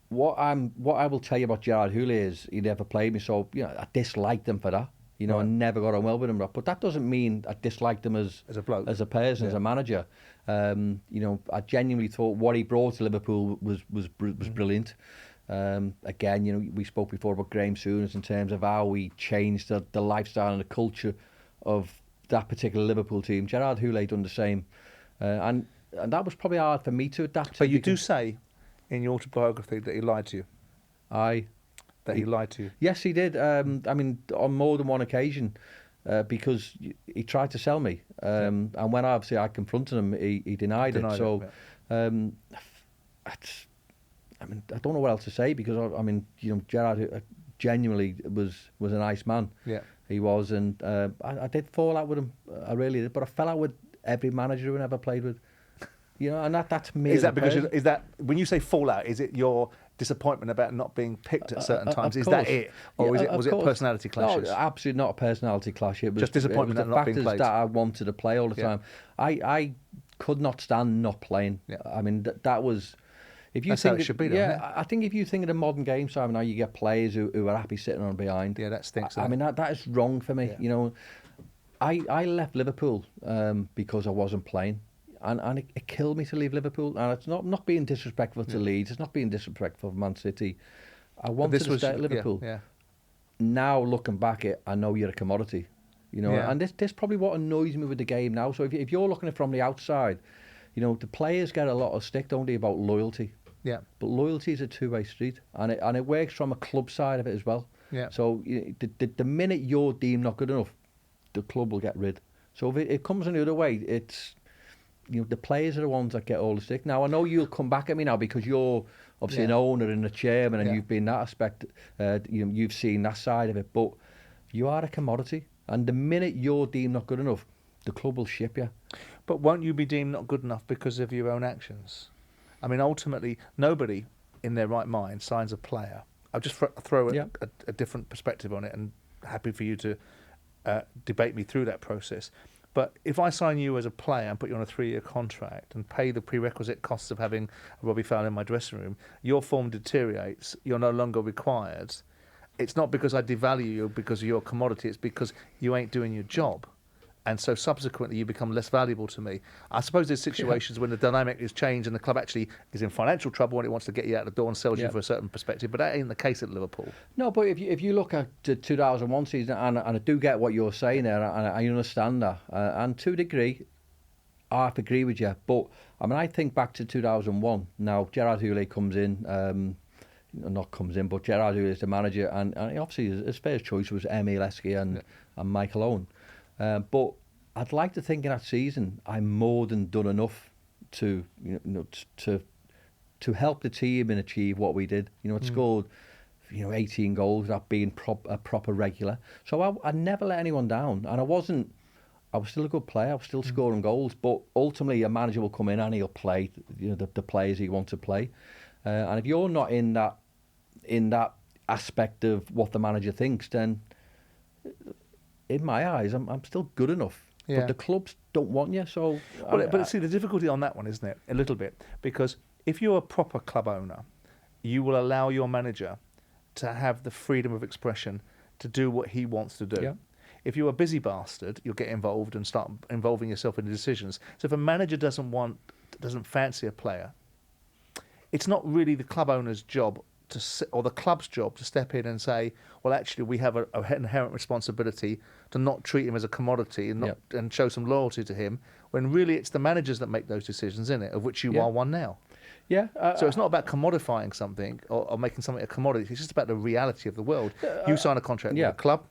Speaker 2: what I will tell you about Gérard Houllier is he never played me, so you know I disliked him for that. You know, I never got on well with him, but that doesn't mean I disliked him as
Speaker 1: a bloke,
Speaker 2: as a person, as a manager. You know, I genuinely thought what he brought to Liverpool was brilliant. Again, you know, we spoke before about Graeme Souness in terms of how he changed the lifestyle and the culture of that particular Liverpool team. Gérard Houllier done the same, and that was probably hard for me to adapt to.
Speaker 1: But you do say in your autobiography that he lied to you. That he lied to you.
Speaker 2: Yes, he did. I mean, on more than one occasion, because he tried to sell me. And when obviously I confronted him, he denied it. So, I mean, I don't know what else to say because I mean, you know, Gerrard genuinely was a nice man. Yeah, he was, and I did fall out with him. I really did, but I fell out with every manager who I ever played with. You know, and that's me.
Speaker 1: Is that because is that when you say fallout? Is it your disappointment about not being picked at certain times? Is that it, or was it personality clashes?
Speaker 2: No, absolutely not a personality clash. It was
Speaker 1: just disappointment
Speaker 2: it was
Speaker 1: that not being played.
Speaker 2: That I wanted to play all the time. I could not stand not playing. Yeah. I mean that was. If you
Speaker 1: that's
Speaker 2: think
Speaker 1: how it should be, though,
Speaker 2: yeah, I think if you think of the modern game, Simon, now you get players who are happy sitting on behind.
Speaker 1: Yeah, that stinks.
Speaker 2: I mean that is wrong for me. Yeah. You know, I left Liverpool because I wasn't playing. And it killed me to leave Liverpool. And it's not being disrespectful to Leeds. It's not being disrespectful to Man City. I wanted to stay at Liverpool.
Speaker 1: Yeah.
Speaker 2: Now, looking back, I know you're a commodity. you know.
Speaker 1: Yeah.
Speaker 2: And this probably what annoys me with the game now. So if you're looking at it from the outside, you know, the players get a lot of stick, don't they, about loyalty.
Speaker 1: Yeah.
Speaker 2: But loyalty is a two-way street, and it works from a club side of it as well.
Speaker 1: Yeah.
Speaker 2: So the minute you're deemed not good enough, the club will get rid. So if it comes in the other way, it's, you know, the players are the ones that get all the stick. Now I know you'll come back at me now because you're obviously an owner and a chairman, and you've been that aspect. You know, you've seen that side of it, but you are a commodity, and the minute you're deemed not good enough, the club will ship you.
Speaker 1: But won't you be deemed not good enough because of your own actions? I mean, ultimately, nobody in their right mind signs a player. I'll just throw a different perspective on it, and happy for you to debate me through that process. But if I sign you as a player and put you on a 3-year contract and pay the prerequisite costs of having a Robbie Fowler in my dressing room, your form deteriorates, you're no longer required. It's not because I devalue you because of your commodity, it's because you ain't doing your job. And so subsequently you become less valuable to me. I suppose there's situations when the dynamic is changed and the club actually is in financial trouble and it wants to get you out the door and sells you for a certain perspective, but that ain't the case at Liverpool.
Speaker 2: No, but if you look at the 2001 season, and I do get what you're saying there, and I understand that, and to a degree, I agree with you. But I mean, I think back to 2001. Now Gérard Houllier comes in, but Gérard Houllier is the manager, and obviously his first choice was Emile Heskey and Michael Owen. But I'd like to think in that season I'm more than done enough to help the team and achieve what we did. You know, it scored 18 goals without being a proper regular. So I never let anyone down, and I was still a good player. I was still scoring goals, but ultimately a manager will come in and he'll play the players he wants to play. And if you're not in that aspect of what the manager thinks, then in my eyes, I'm still good enough.
Speaker 1: Yeah.
Speaker 2: But the clubs don't want you, so...
Speaker 1: But see, the difficulty on that one, isn't it? A little bit. Because if you're a proper club owner, you will allow your manager to have the freedom of expression to do what he wants to do.
Speaker 2: Yeah.
Speaker 1: If you're a busy bastard, you'll get involved and start involving yourself in the decisions. So if a manager doesn't fancy a player, it's not really the club owner's job or the club's job to step in and say, well, actually, we have an inherent responsibility to not treat him as a commodity and show some loyalty to him, when really it's the managers that make those decisions, isn't it, of which you are one now.
Speaker 2: Yeah.
Speaker 1: So it's not about commodifying something or making something a commodity. It's just about the reality of the world. You sign a contract with a club,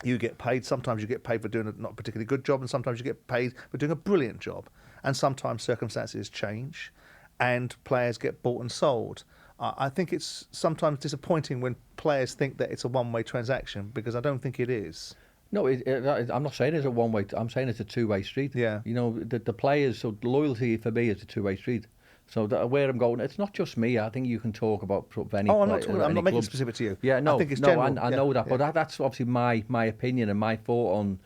Speaker 1: you get paid. Sometimes you get paid for doing a not particularly good job, and sometimes you get paid for doing a brilliant job. And sometimes circumstances change and players get bought and sold. I think it's sometimes disappointing when players think that it's a one-way transaction, because I don't think it is.
Speaker 2: No, I'm not saying it's a one-way. I'm saying it's a two-way street.
Speaker 1: Yeah.
Speaker 2: You know, the players. So loyalty for me is a two-way street. So where I'm going, it's not just me. I think you can talk about any.
Speaker 1: I'm not making it specific to you.
Speaker 2: Yeah, no,
Speaker 1: I think it's general.
Speaker 2: I know that, but that's obviously my opinion and my thought on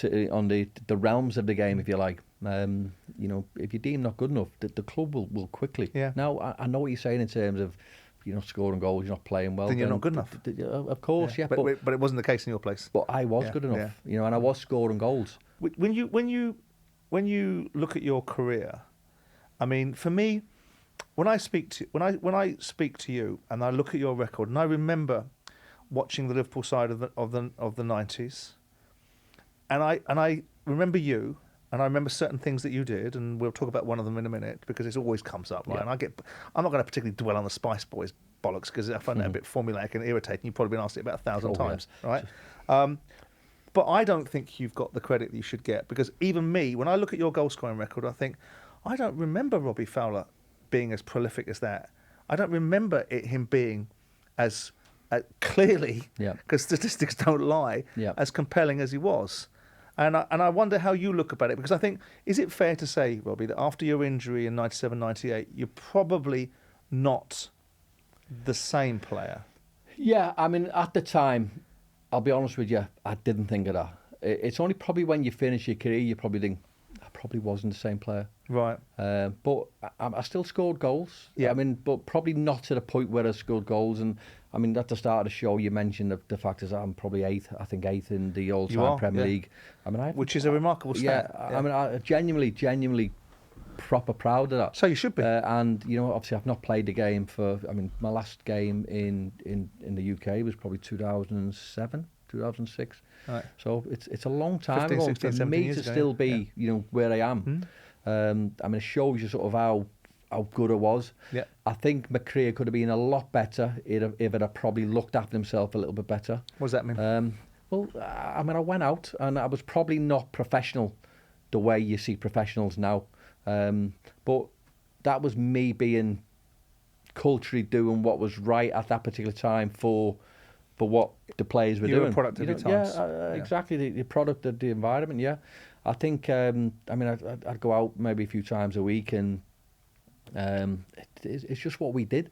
Speaker 2: the realms of the game, if you like. You know, if you deem not good enough, the club will quickly.
Speaker 1: Yeah.
Speaker 2: Now I know what you're saying in terms of you're not scoring goals, you're not playing well.
Speaker 1: Then you're not good enough.
Speaker 2: Of course, yeah.
Speaker 1: But it wasn't the case in your place.
Speaker 2: But I was good enough, you know, and I was scoring goals.
Speaker 1: When you look at your career, I mean, for me, when I speak to you and I look at your record, and I remember watching the Liverpool side of the 90s, and I remember you. And I remember certain things that you did, and we'll talk about one of them in a minute, because it always comes up, right?
Speaker 2: Yeah.
Speaker 1: And I'm not going to particularly dwell on the Spice Boys bollocks, because I find that a bit formulaic and irritating. You've probably been asked it about 1,000 times, right? But I don't think you've got the credit that you should get, because even me, when I look at your goal scoring record, I think, I don't remember Robbie Fowler being as prolific as that. I don't remember him being as clearly, because statistics don't lie, as compelling as he was. And I wonder how you look about it, because I think, is it fair to say, Robbie, that after your injury in 97, 98, you're probably not the same player?
Speaker 2: Yeah, I mean, at the time, I'll be honest with you, I didn't think of that. It's only probably when you finish your career, you probably think, I probably wasn't the same player. Right. But I still scored goals. Yeah. I mean, but probably not to the point where I scored goals. And I mean, at the start of the show, you mentioned the fact is I'm probably eighth in the all-time Premier League. I mean,
Speaker 1: which is a remarkable stat.
Speaker 2: Yeah, I mean, I genuinely proper proud of that.
Speaker 1: So you should be.
Speaker 2: And you know, obviously, I've not played the game for. I mean, my last game in the UK was probably 2007, 2006.
Speaker 1: Right.
Speaker 2: So it's a long time
Speaker 1: 15,
Speaker 2: ago
Speaker 1: 16,
Speaker 2: for
Speaker 1: 17
Speaker 2: me
Speaker 1: years
Speaker 2: to
Speaker 1: ago,
Speaker 2: still be, where I am. I mean, it shows you sort of how good I was.
Speaker 1: Yeah.
Speaker 2: I think my career could have been a lot better if it had probably looked after himself a little bit better.
Speaker 1: What does that mean?
Speaker 2: Well, I mean, I went out and I was probably not professional the way you see professionals now. But that was me being culturally doing what was right at that particular time for what the players were doing.
Speaker 1: You're a product of your times.
Speaker 2: Yeah, exactly. The product of the environment, yeah. I think, I mean, I'd go out maybe a few times a week and it's just what we did.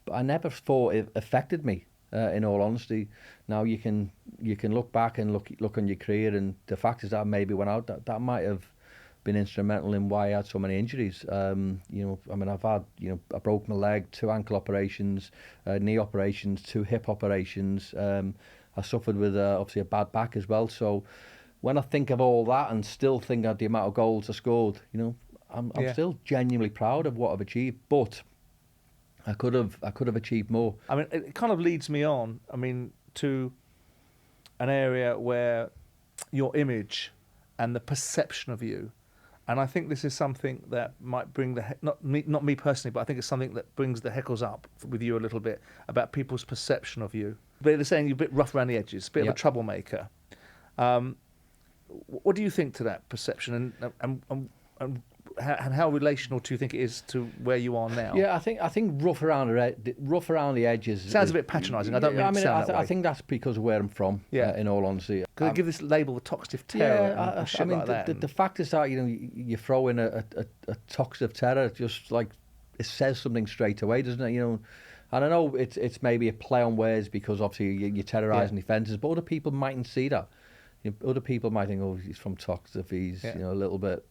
Speaker 2: But I never thought it affected me, in all honesty. Now you can look back and look on your career, and the fact is that I maybe went out, that might have been instrumental in why I had so many injuries. I mean, I've had, I broke my leg, 2 ankle operations, knee operations, 2 hip operations. I suffered with obviously a bad back as well. So when I think of all that and still think of the amount of goals I scored, I'm still genuinely proud of what I've achieved. But I could have achieved more.
Speaker 1: I mean, it kind of leads me on, to an area where your image and the perception of you, and I think this is something that might bring not me personally, but I think it's something that brings the heckles up with you a little bit about people's perception of you. They're saying you're a bit rough around the edges, a bit of a troublemaker. What do you think to that perception, and how relational do you think it is to where you are now?
Speaker 2: Yeah, I think rough around the edges.
Speaker 1: Sounds a bit patronising. I don't mean to sound that way.
Speaker 2: I think that's because of where I'm from.
Speaker 1: Yeah.
Speaker 2: In all honesty,
Speaker 1: because they give this label the toxic terror and shit like that.
Speaker 2: The fact is that you throw in a toxic terror, just like it says something straight away, doesn't it? And I know it's maybe a play on words because obviously you're terrorising defences, but other people mightn't see that. Other people might think, oh, he's from Toxteth, he's a little bit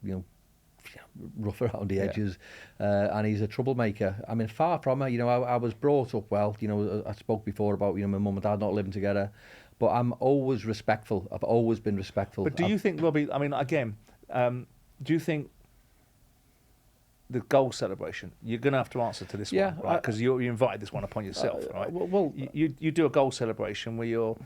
Speaker 2: rough around the edges, and he's a troublemaker. I mean, far from it. I was brought up well. I spoke before about my mum and dad not living together, but I'm always respectful. I've always been respectful.
Speaker 1: But do you think, Robbie? I mean, again, do you think the goal celebration? You're going to have to answer to this one, right? Because you invited this one upon yourself, right?
Speaker 2: Well,
Speaker 1: you do a goal celebration where you're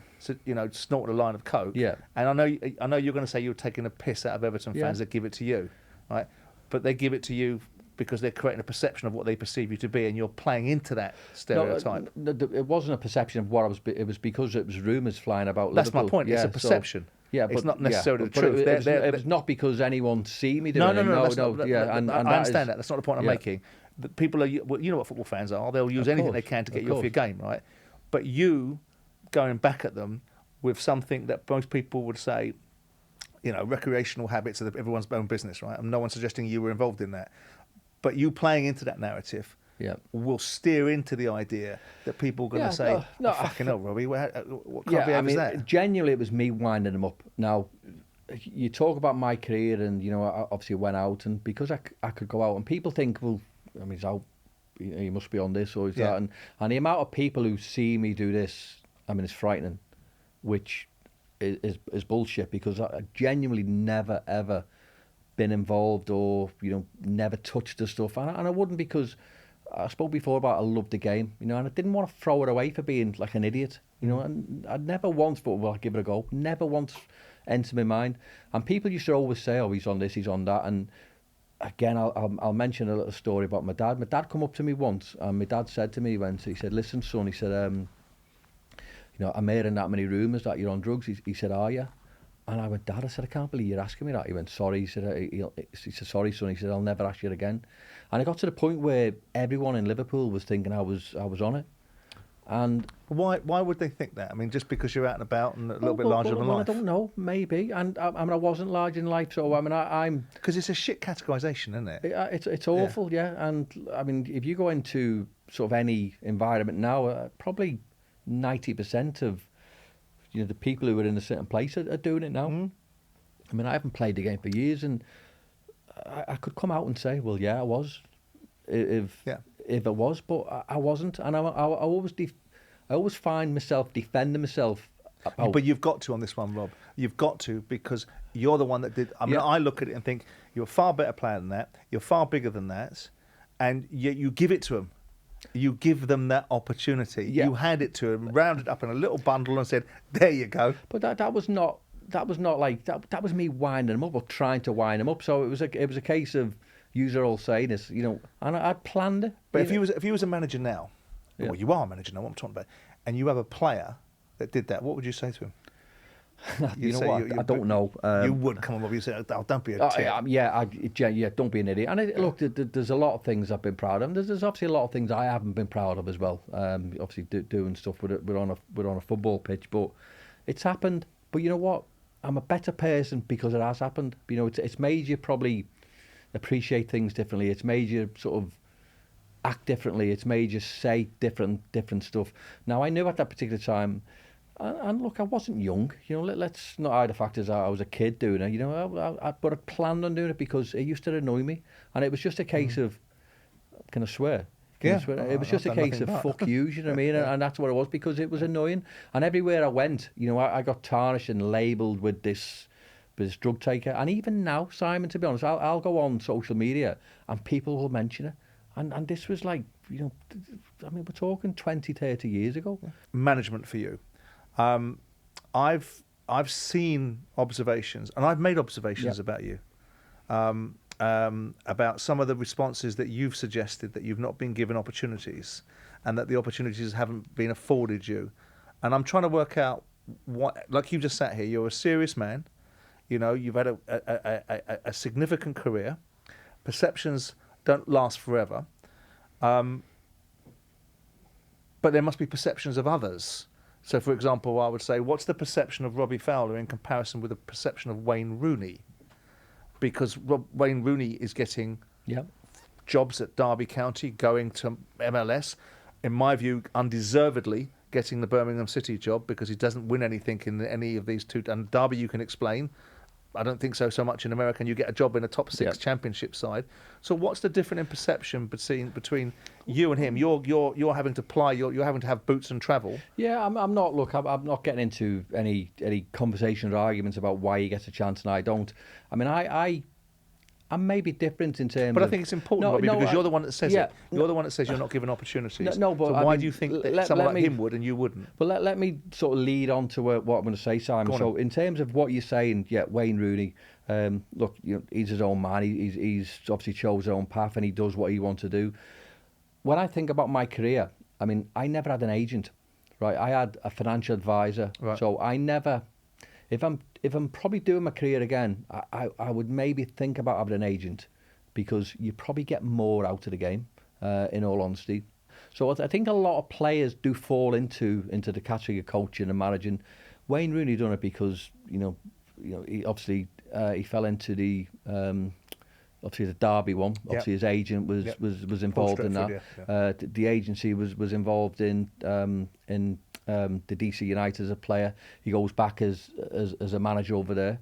Speaker 1: snorting a line of coke.
Speaker 2: Yeah.
Speaker 1: And I know you're going to say you're taking a piss out of Everton fans that give it to you. Right, but they give it to you because they're creating a perception of what they perceive you to be, and you're playing into that stereotype.
Speaker 2: No, it wasn't a perception of what I was. It was because it was rumours flying about.
Speaker 1: That's
Speaker 2: Liverpool.
Speaker 1: my point. It's a perception. It's not necessarily the truth.
Speaker 2: It was not because anyone see me doing it. No.
Speaker 1: I understand that. That's not the point I'm making. The people are. Well, you know what football fans are. They'll use anything they can to get you off your game, right? But you going back at them with something that most people would say, recreational habits of everyone's own business, right? And no one's suggesting you were involved in that. But you playing into that narrative will steer into the idea that people are going to say, fucking hell, Robbie, what can't be is that?
Speaker 2: Genuinely, it was me winding them up. Now, you talk about my career and, I obviously went out, and because I could go out, and people think, well, I mean, he's out, he must be on this or he's that. And the amount of people who see me do this, I mean, it's frightening, which is bullshit, because I genuinely never ever been involved or never touched the stuff, and I wouldn't, because I spoke before about I loved the game, and I didn't want to throw it away for being like an idiot, and I never once thought, well, I'll give it a go. Never once entered my mind. And people used to always say, oh, he's on this, he's on that. And again, I'll mention a little story about my dad. My dad come up to me once, and my dad said to me, he said, listen, son, he said, I'm hearing that many rumours that you're on drugs. He said, are you? And I went, Dad, I said, I can't believe you're asking me that. He went, sorry. He said, sorry, son. He said, I'll never ask you again. And I got to the point where everyone in Liverpool was thinking I was on it. And
Speaker 1: why would they think that? I mean, just because you're out and about and a little bit larger than life?
Speaker 2: I don't know, maybe. And I mean, I wasn't large in life, so I mean, I'm...
Speaker 1: Because it's a shit categorisation, isn't it?
Speaker 2: It's awful, yeah. And I mean, if you go into sort of any environment now, probably 90% of the people who are in a certain place are doing it now. I mean, I haven't played the game for years, and I could come out and say, well, yeah, I was, if I was, but I wasn't, and I always find myself defending myself.
Speaker 1: But you've got to on this one, Rob. You've got to, because you're the one that did. I mean, I look at it and think you're a far better player than that. You're far bigger than that, and yet you give it to them. You give them that opportunity.
Speaker 2: Yeah.
Speaker 1: You hand it to them, round it up in a little bundle, and said, "There you go."
Speaker 2: But that was not like that was me winding them up or trying to wind them up. So it was a case of user all saying this, and I'd planned it.
Speaker 1: But if you was a manager now, well, you are a manager now. What I'm talking about, and you have a player that did that, what would you say to him?
Speaker 2: You know what? I don't know.
Speaker 1: You would come on, Robbie. You say, "Oh, don't be a tit."
Speaker 2: Don't be an idiot. And look, there's a lot of things I've been proud of. There's obviously a lot of things I haven't been proud of as well. Obviously, doing stuff we're on a football pitch, but it's happened. But you know what? I'm a better person because it has happened. It's made you probably appreciate things differently. It's made you sort of act differently. It's made you say different stuff. Now, I knew at that particular time. And look, I wasn't young. Let's not hide the fact is I was a kid doing it. But I planned on doing it because it used to annoy me, and it was just a case of, can I swear?
Speaker 1: Yeah.
Speaker 2: It was just a case of fuck you. You know what I mean? And that's what it was because it was annoying. And everywhere I went, I got tarnished and labelled with this drug taker. And even now, Simon, to be honest, I'll go on social media and people will mention it. And this was like, we're talking 20, 30 years ago.
Speaker 1: Management for you. I've seen observations, and I've made observations about you, about some of the responses that you've suggested that you've not been given opportunities, and that the opportunities haven't been afforded you. And I'm trying to work out what, like you just sat here, you're a serious man, you've had a significant career. Perceptions don't last forever, but there must be perceptions of others. So, for example, I would say, what's the perception of Robbie Fowler in comparison with the perception of Wayne Rooney? Because Wayne Rooney is getting jobs at Derby County, going to MLS. In my view, undeservedly getting the Birmingham City job because he doesn't win anything in any of these two. And Derby, you can explain. I don't think so much in America. And you get a job in a top six championship side. So what's the difference in perception between you and him? You're having to ply. You're having to have boots and travel.
Speaker 2: Yeah, I'm not. Look, I'm not getting into any conversations or arguments about why he gets a chance and I don't. I mean, I'm maybe different in terms.
Speaker 1: But I think it's important, Robbie, because you're the one that says it. You're the one that says you're not given opportunities.
Speaker 2: But
Speaker 1: so why do you think that someone like him would and you wouldn't?
Speaker 2: Well, let me sort of lead on to what I'm going to say, Simon. So, in terms of what you're saying, Wayne Rooney. Look, he's his own man. He's obviously chose his own path and he does what he wants to do. When I think about my career, I mean, I never had an agent, right? I had a financial advisor. Right. So I never. If I'm probably doing my career again, I would maybe think about having an agent because you probably get more out of the game, in all honesty. So I think a lot of players do fall into the category of coaching and managing. Wayne Rooney done it because he obviously he fell into the obviously the Derby one. Obviously his agent was involved in that. The agency was involved in the DC United as a player. He goes back as a manager over there.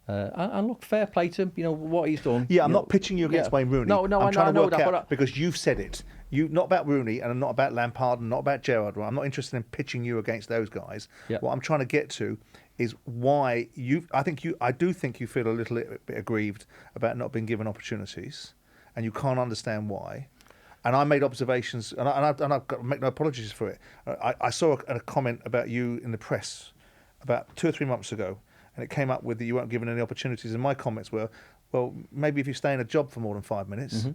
Speaker 2: And look, fair play to him. What he's done.
Speaker 1: Yeah, I'm not pitching you against Wayne Rooney.
Speaker 2: No,
Speaker 1: I'm trying to work
Speaker 2: that,
Speaker 1: out because you've said it. Not about Rooney and not about Lampard and not about Gerrard. I'm not interested in pitching you against those guys. Yeah. What I'm trying to get to is why I do think you feel a little bit aggrieved about not being given opportunities, and you can't understand why. And I made observations, and I've got to make no apologies for it. I saw a comment about you in the press about 2 or 3 months ago, and it came up with that you weren't given any opportunities. And my comments were, well, maybe if you stay in a job for more than 5 minutes,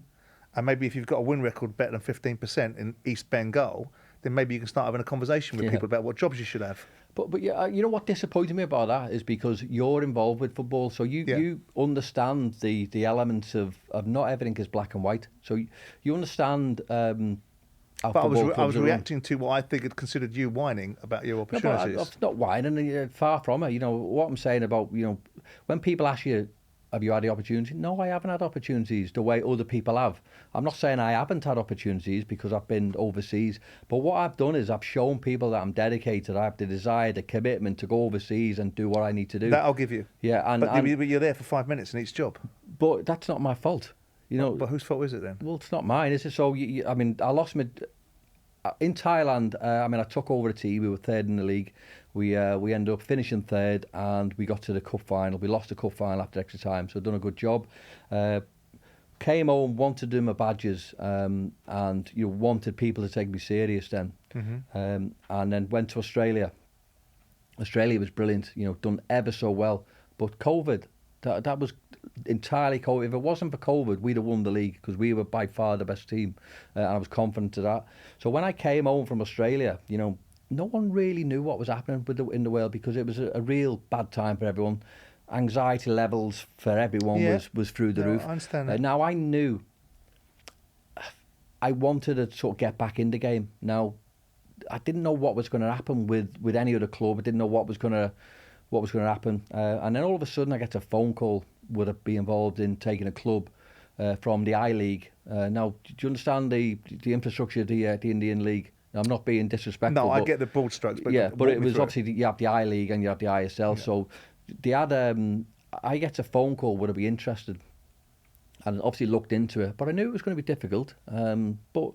Speaker 1: and maybe if you've got a win record better than 15% in East Bengal, then maybe you can start having a conversation with people about what jobs you should have.
Speaker 2: But you know what disappointed me about that is because you're involved with football, so you understand the elements of not everything is black and white. So you understand. But I
Speaker 1: was reacting to what I think had considered you whining about your opportunities.
Speaker 2: No, I'm not whining, far from it. What I'm saying about when people ask you, have you had the opportunity? No, I haven't had opportunities the way other people have. I'm not saying I haven't had opportunities because I've been overseas, but what I've done is I've shown people that I'm dedicated. I have the desire, the commitment to go overseas and do what I need to do.
Speaker 1: That I'll give you.
Speaker 2: Yeah,
Speaker 1: but you're there for 5 minutes in each job.
Speaker 2: But that's not my fault.
Speaker 1: But whose fault is it then?
Speaker 2: Well, it's not mine, is it? So I lost my. In Thailand, I took over a team. We were third in the league. We ended up finishing third, and we got to the cup final. We lost the cup final after extra time, so done a good job. came home, wanted to do my badges, and wanted people to take me serious then. And then went to Australia. Australia was brilliant, done ever so well. But COVID, that was entirely COVID. If it wasn't for COVID, we'd have won the league because we were by far the best team, and I was confident of that. So when I came home from Australia, no one really knew what was happening in the world because it was a real bad time for everyone. Anxiety levels for everyone was through the roof.
Speaker 1: I understand that.
Speaker 2: Now I knew I wanted to sort of get back in the game. Now I didn't know what was going to happen with any other club. I didn't know what was going to happen. And then all of a sudden I get a phone call. Would I be involved in taking a club from the I-League? Now, do you understand the infrastructure of the Indian League? I'm not being disrespectful.
Speaker 1: No, I get the broad strokes. But
Speaker 2: yeah, but it was obviously you have the I-League and you have the ISL. Yeah. So they had I get a phone call. Would I be interested? And obviously looked into it, but I knew it was going to be difficult. But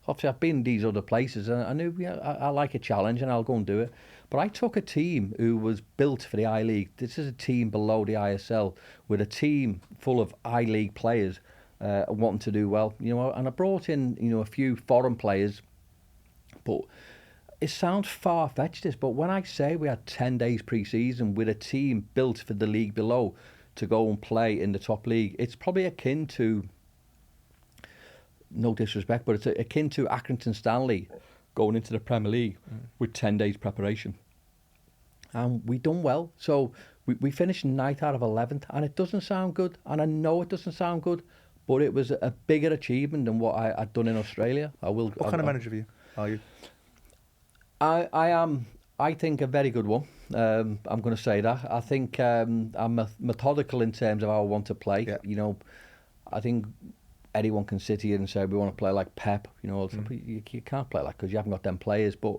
Speaker 2: obviously I've been these other places, and I knew I like a challenge, and I'll go and do it. But I took a team who was built for the I-League. This is a team below the ISL with a team full of I-League players wanting to do well. And I brought in a few foreign players. But it sounds far-fetched, this, but when I say we had 10 days pre-season with a team built for the league below to go and play in the top league, it's probably akin to, no disrespect, but it's akin to Accrington Stanley going into the Premier League with 10 days preparation. And we done well. So we finished 9th out of 11th, and it doesn't sound good, and I know it doesn't sound good, but it was a bigger achievement than what I'd done in Australia. What
Speaker 1: kind of manager are you?
Speaker 2: I am, I think, a very good one. I'm going to say that. I think I'm methodical in terms of how I want to play. Yeah. I think anyone can sit here and say we want to play like Pep. You can't play like because you haven't got them players. But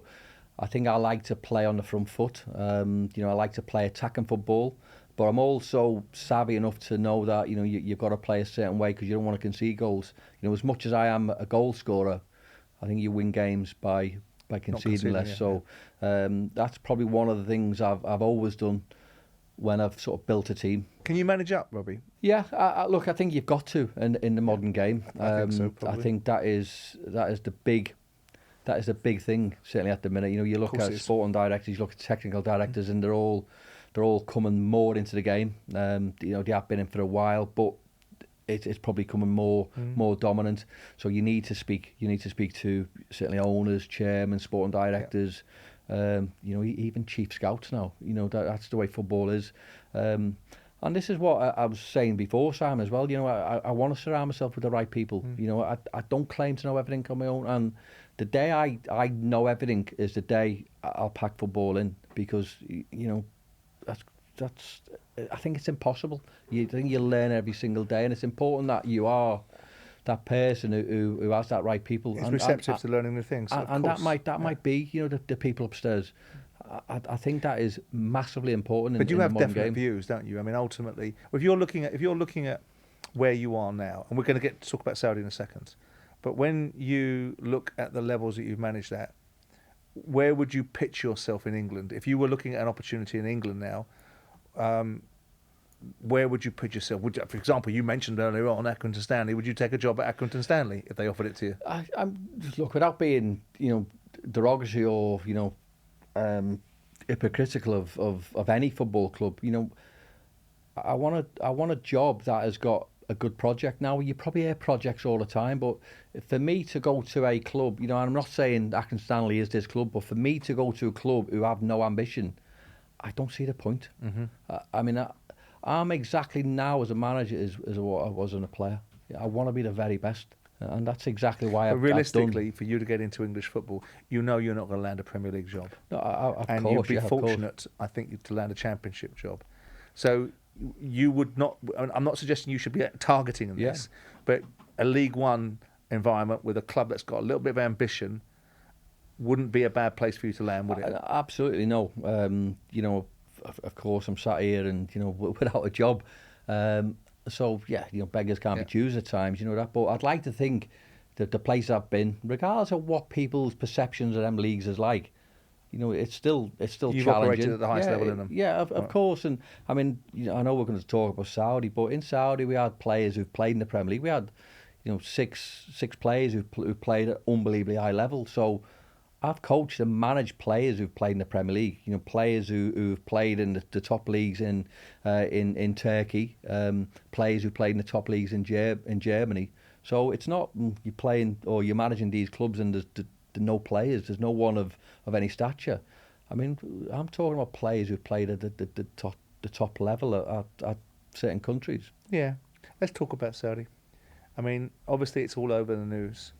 Speaker 2: I think I like to play on the front foot. I like to play attacking football. But I'm also savvy enough to know that you've got to play a certain way because you don't want to concede goals. As much as I am a goal scorer, I think you win games by conceding less. So that's probably one of the things I've always done when I've sort of built a team.
Speaker 1: Can you manage up, Robbie?
Speaker 2: Yeah, look, I think you've got to in the modern game.
Speaker 1: I think so, probably.
Speaker 2: I think that is the big thing certainly at the minute. You look at sporting directors, you look at technical directors, and they're all coming more into the game. They have been in for a while, but it's probably coming more dominant. So you need to speak to certainly owners, chairmen, sporting directors, even chief scouts now. That's the way football is. And this is what I was saying before, Sam, as well. I want to surround myself with the right people. I don't claim to know everything on my own. And the day I know everything is the day I'll pack football in, because that's I think it's impossible. I think you learn every single day, and it's important that you are that person who has that right people.
Speaker 1: Is receptive to learning new things.
Speaker 2: And that might be the people upstairs. I think that is massively important.
Speaker 1: But you have definite
Speaker 2: game.
Speaker 1: Views, don't you? I mean, ultimately, if you're looking at where you are now, and we're going to talk about Saudi in a second, but when you look at the levels that you've managed at, where would you pitch yourself in England if you were looking at an opportunity in England now? Where would you put yourself? For example, you mentioned earlier on Accrington Stanley. Would you take a job at Accrington Stanley if they offered it to you?
Speaker 2: Look, without being derogatory or hypocritical of any football club, I want a job that has got a good project. Now, you probably hear projects all the time, but for me to go to a club, and I'm not saying Accrington Stanley is this club, but for me to go to a club who have no ambition, I don't see the point. I'm exactly now as a manager as what I was as a player. I want to be the very best, and that's exactly why I've done.
Speaker 1: Realistically, for you to get into English football, you're not going to land a Premier League job.
Speaker 2: No, of
Speaker 1: and
Speaker 2: course,
Speaker 1: you'd be fortunate, I think, to land a Championship job. So you would not. I'm not suggesting you should be targeting this, but a League One environment with a club that's got a little bit of ambition wouldn't be a bad place for you to land, would it?
Speaker 2: Absolutely no. Of course, I'm sat here and without a job. So yeah, beggars can't be choosers at times. That. But I'd like to think that the place I've been, regardless of what people's perceptions of them leagues is like, it's still
Speaker 1: You've
Speaker 2: challenging.
Speaker 1: operated at the highest level in them.
Speaker 2: Yeah, of course. And I mean, I know we're going to talk about Saudi, but in Saudi we had players who've played in the Premier League. We had, six players who played at unbelievably high level. So I've coached and managed players who've played in the Premier League. Players who've played in the top leagues in Turkey. Players who played in the top leagues in Germany. So it's not you're playing or you're managing these clubs and there's no players. There's no one of any stature. I mean, I'm talking about players who've played at the top level at certain countries.
Speaker 1: Yeah, let's talk about Saudi. I mean, obviously it's all over the news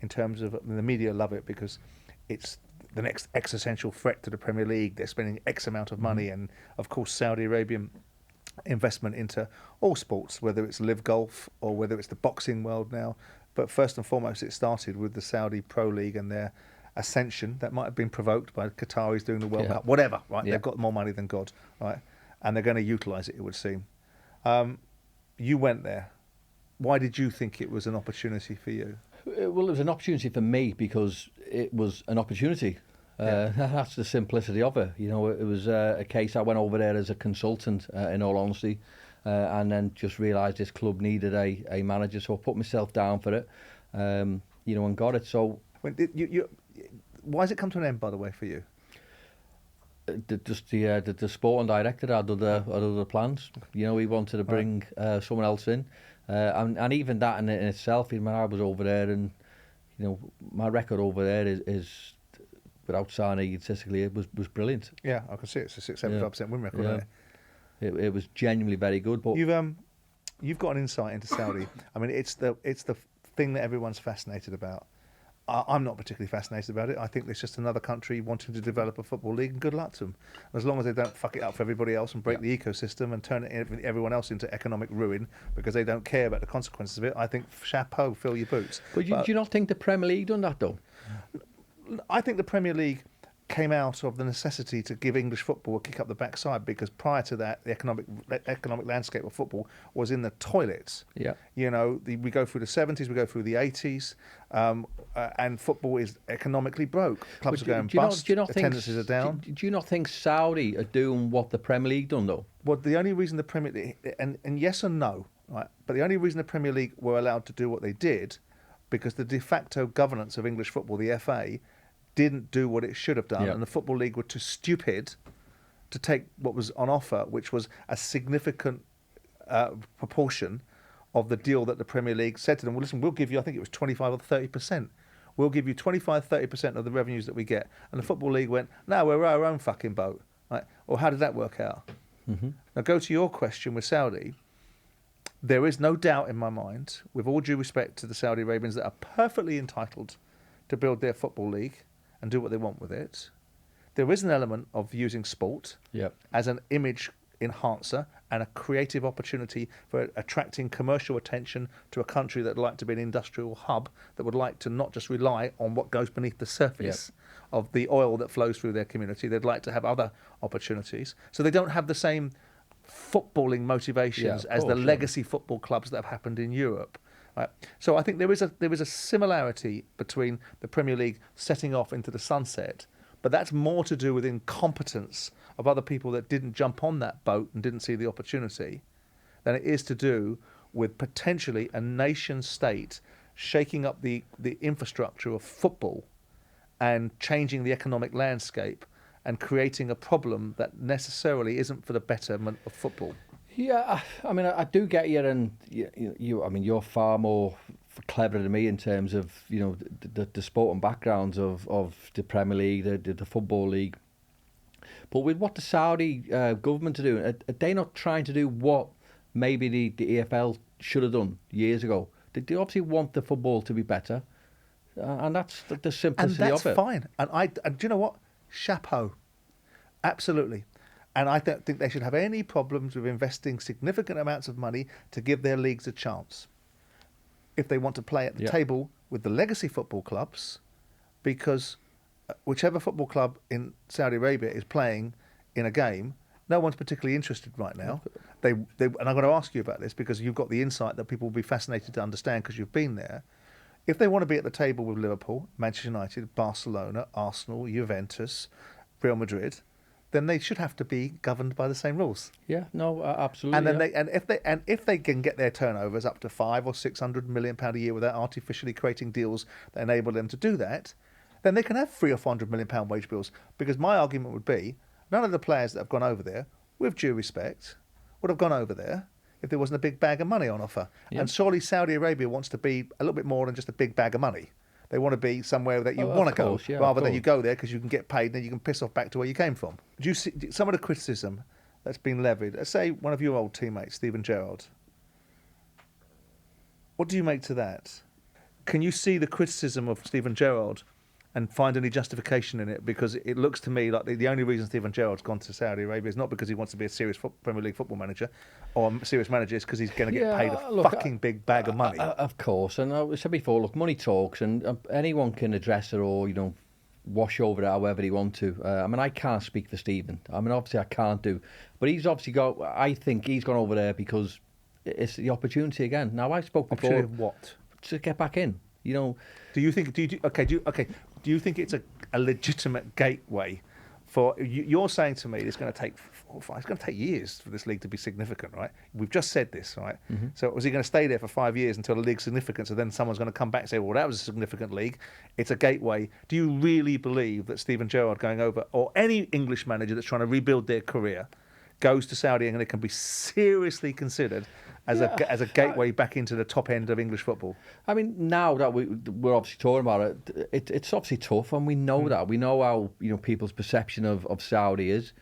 Speaker 1: in terms of the media love it because it's the next existential threat to the Premier League. They're spending X amount of money, and of course Saudi Arabian investment into all sports, whether it's live golf or whether it's the boxing world now. But first and foremost, it started with the Saudi Pro League and their ascension that might have been provoked by Qataris doing the World Cup, whatever, right? Yeah. They've got more money than God, right? And they're going to utilise it would seem. You went there. Why did you think it was an opportunity for you?
Speaker 2: Well, it was an opportunity for me because it was an opportunity. That's the simplicity of it. It was a case I went over there as a consultant, in all honesty, and then just realised this club needed a manager, so I put myself down for it, and got it. So,
Speaker 1: why has it come to an end, by the way, for you?
Speaker 2: The sporting director had other plans. He wanted to bring someone else in, and even that in itself. I was over there, and my record over there is without signing statistically, it was brilliant.
Speaker 1: Yeah, I can see it's a 75% win record. Yeah.
Speaker 2: It was genuinely very good. But
Speaker 1: you've got an insight into Saudi. I mean, it's the thing that everyone's fascinated about. I'm not particularly fascinated about it. I think it's just another country wanting to develop a football league, and good luck to them. As long as they don't fuck it up for everybody else and break the ecosystem and turn everyone else into economic ruin because they don't care about the consequences of it, I think chapeau, fill your boots.
Speaker 2: But do you not think the Premier League done that though?
Speaker 1: I think the Premier League came out of the necessity to give English football a kick up the backside because prior to that, the economic landscape of football was in the toilets.
Speaker 2: Yeah.
Speaker 1: We go through the 70s, we go through the 80s, and football is economically broke. Clubs are going bust, attendances are down.
Speaker 2: Do you not think Saudi are doing what the Premier League done though?
Speaker 1: Well, the only reason the Premier League, and yes and no, right? But the only reason the Premier League were allowed to do what they did, because the de facto governance of English football, the FA, didn't do what it should have done, and the Football League were too stupid to take what was on offer, which was a significant proportion of the deal that the Premier League said to them, well, listen, we'll give you, I think it was 25 or 30%. We'll give you 25, 30% of the revenues that we get. And the Football League went, no, we're our own fucking boat. Right? Well, how did that work out? Mm-hmm. Now, go to your question with Saudi. There is no doubt in my mind, with all due respect to the Saudi Arabians that are perfectly entitled to build their football league and do what they want with it. There is an element of using sport as an image enhancer and a creative opportunity for attracting commercial attention to a country that would like to be an industrial hub, that would like to not just rely on what goes beneath the surface of the oil that flows through their community. They'd like to have other opportunities. So they don't have the same footballing motivations as the legacy football clubs that have happened in Europe. Right. So I think there is a similarity between the Premier League setting off into the sunset, but that's more to do with incompetence of other people that didn't jump on that boat and didn't see the opportunity than it is to do with potentially a nation state shaking up the infrastructure of football and changing the economic landscape and creating a problem that necessarily isn't for the betterment of football.
Speaker 2: Yeah, I mean, I do get you, and you're far more clever than me in terms of the sporting backgrounds of the Premier League, the Football League. But with what the Saudi government are doing, are they not trying to do what maybe the EFL should have done years ago? They obviously want the football to be better, and that's the simplicity of it.
Speaker 1: And that's fine. And do you know what? Chapeau. Absolutely. And I don't think they should have any problems with investing significant amounts of money to give their leagues a chance. If they want to play at the table with the legacy football clubs, because whichever football club in Saudi Arabia is playing in a game, no one's particularly interested right now. And I'm going to ask you about this because you've got the insight that people will be fascinated to understand because you've been there. If they want to be at the table with Liverpool, Manchester United, Barcelona, Arsenal, Juventus, Real Madrid, then they should have to be governed by the same rules.
Speaker 2: Yeah, no, absolutely.
Speaker 1: And then if they can get their turnovers up to £500 or £600 million a year without artificially creating deals that enable them to do that, then they can have £300 or £400 million wage bills. Because my argument would be, none of the players that have gone over there, with due respect, would have gone over there if there wasn't a big bag of money on offer.
Speaker 2: Yeah.
Speaker 1: And surely Saudi Arabia wants to be a little bit more than just a big bag of money. They want to be somewhere that you want to go, rather than you go there because you can get paid and then you can piss off back to where you came from. Do you see some of the criticism that's been levied? Let's say one of your old teammates, Steven Gerrard. What do you make to that? Can you see the criticism of Steven Gerrard and find any justification in it? Because it looks to me like the only reason Steven Gerrard's gone to Saudi Arabia is not because he wants to be a serious Premier League football manager or a serious manager, it's because he's going to get paid a fucking big bag of money.
Speaker 2: Of course, and I said before, look, money talks, and anyone can address it or, wash over it however they want to. I mean, I can't speak for Steven. I mean, obviously I can't do. But he's obviously I think he's gone over there because it's the opportunity again. Now, I spoke before.
Speaker 1: Opportunity of what?
Speaker 2: To get back in,
Speaker 1: Do you think it's a legitimate gateway for you're saying to me it's going to take years for this league to be significant, right? We've just said this, right? Mm-hmm. So was he going to stay there for 5 years until the league's significant? So then someone's going to come back and say, well, that was a significant league. It's a gateway. Do you really believe that Steven Gerrard going over, or any English manager that's trying to rebuild their career, goes to Saudi and it can be seriously considered as a gateway back into the top end of English football?
Speaker 2: I mean, now that we're obviously talking about it, it's obviously tough, and we know that. We know how people's perception of Saudi is.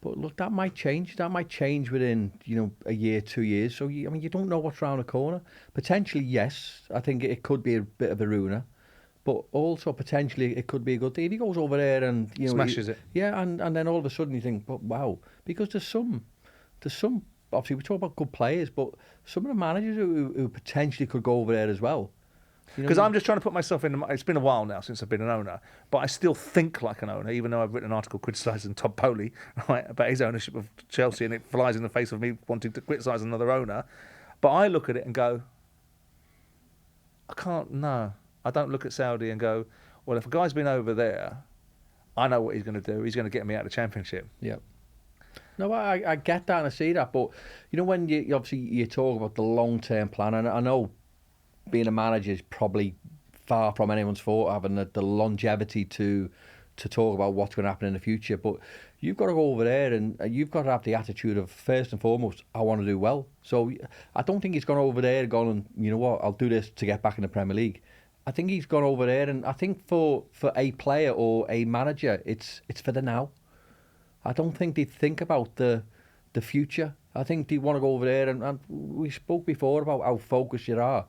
Speaker 2: But look, that might change. That might change within a year, 2 years. So you don't know what's around the corner. Potentially, yes, I think it could be a bit of a ruiner. But also potentially it could be a good thing if he goes over there and
Speaker 1: smashes it.
Speaker 2: Yeah, and then all of a sudden you think, but wow, because there's some. Obviously, we talk about good players, but some of the managers who potentially could go over there as well.
Speaker 1: Because I'm just trying to put myself in. It's been a while now since I've been an owner, but I still think like an owner, even though I've written an article criticising Todd Bowley, right, about his ownership of Chelsea, and it flies in the face of me wanting to criticise another owner. But I look at it and go, I don't look at Saudi and go, well, if a guy's been over there, I know what he's going to do. He's going to get me out of the Championship.
Speaker 2: Yeah. No, I get that and I see that, but when you talk about the long-term plan, and I know being a manager is probably far from anyone's fault, having the longevity to talk about what's going to happen in the future, but you've got to go over there and you've got to have the attitude of, first and foremost, I want to do well. So I don't think he's gone over there and gone, you know what, I'll do this to get back in the Premier League. I think he's gone over there, and I think for a player or a manager, it's for the now. I don't think they think about the future. I think they want to go over there, and we spoke before about how focused you are.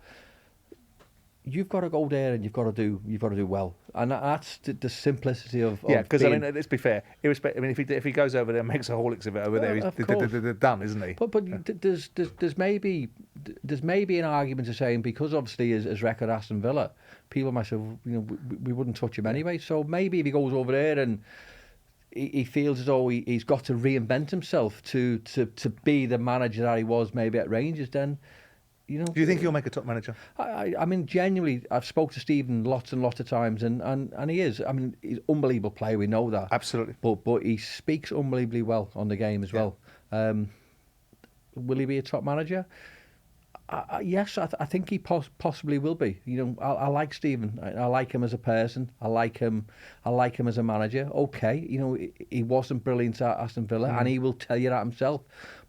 Speaker 2: You've got to go there and you've got to do well, and that's the simplicity of
Speaker 1: because I mean, let's be fair. If he goes over there and makes a Horlicks of it over there, he's done, isn't he?
Speaker 2: But there's maybe an argument to saying, because obviously his record at Aston Villa, people might say, we wouldn't touch him anyway. So maybe if he goes over there and he feels as though he's got to reinvent himself to be the manager that he was maybe at Rangers, then. Do
Speaker 1: you think he'll make a top manager?
Speaker 2: I mean, genuinely, I've spoke to Steven lots and lots of times, and he is. I mean, he's an unbelievable player. We know that.
Speaker 1: Absolutely.
Speaker 2: But he speaks unbelievably well on the game as well. Will he be a top manager? Yes, I think he possibly will be. I like Steven. I like him as a person. I like him as a manager. Okay, he wasn't brilliant at Aston Villa, and he will tell you that himself.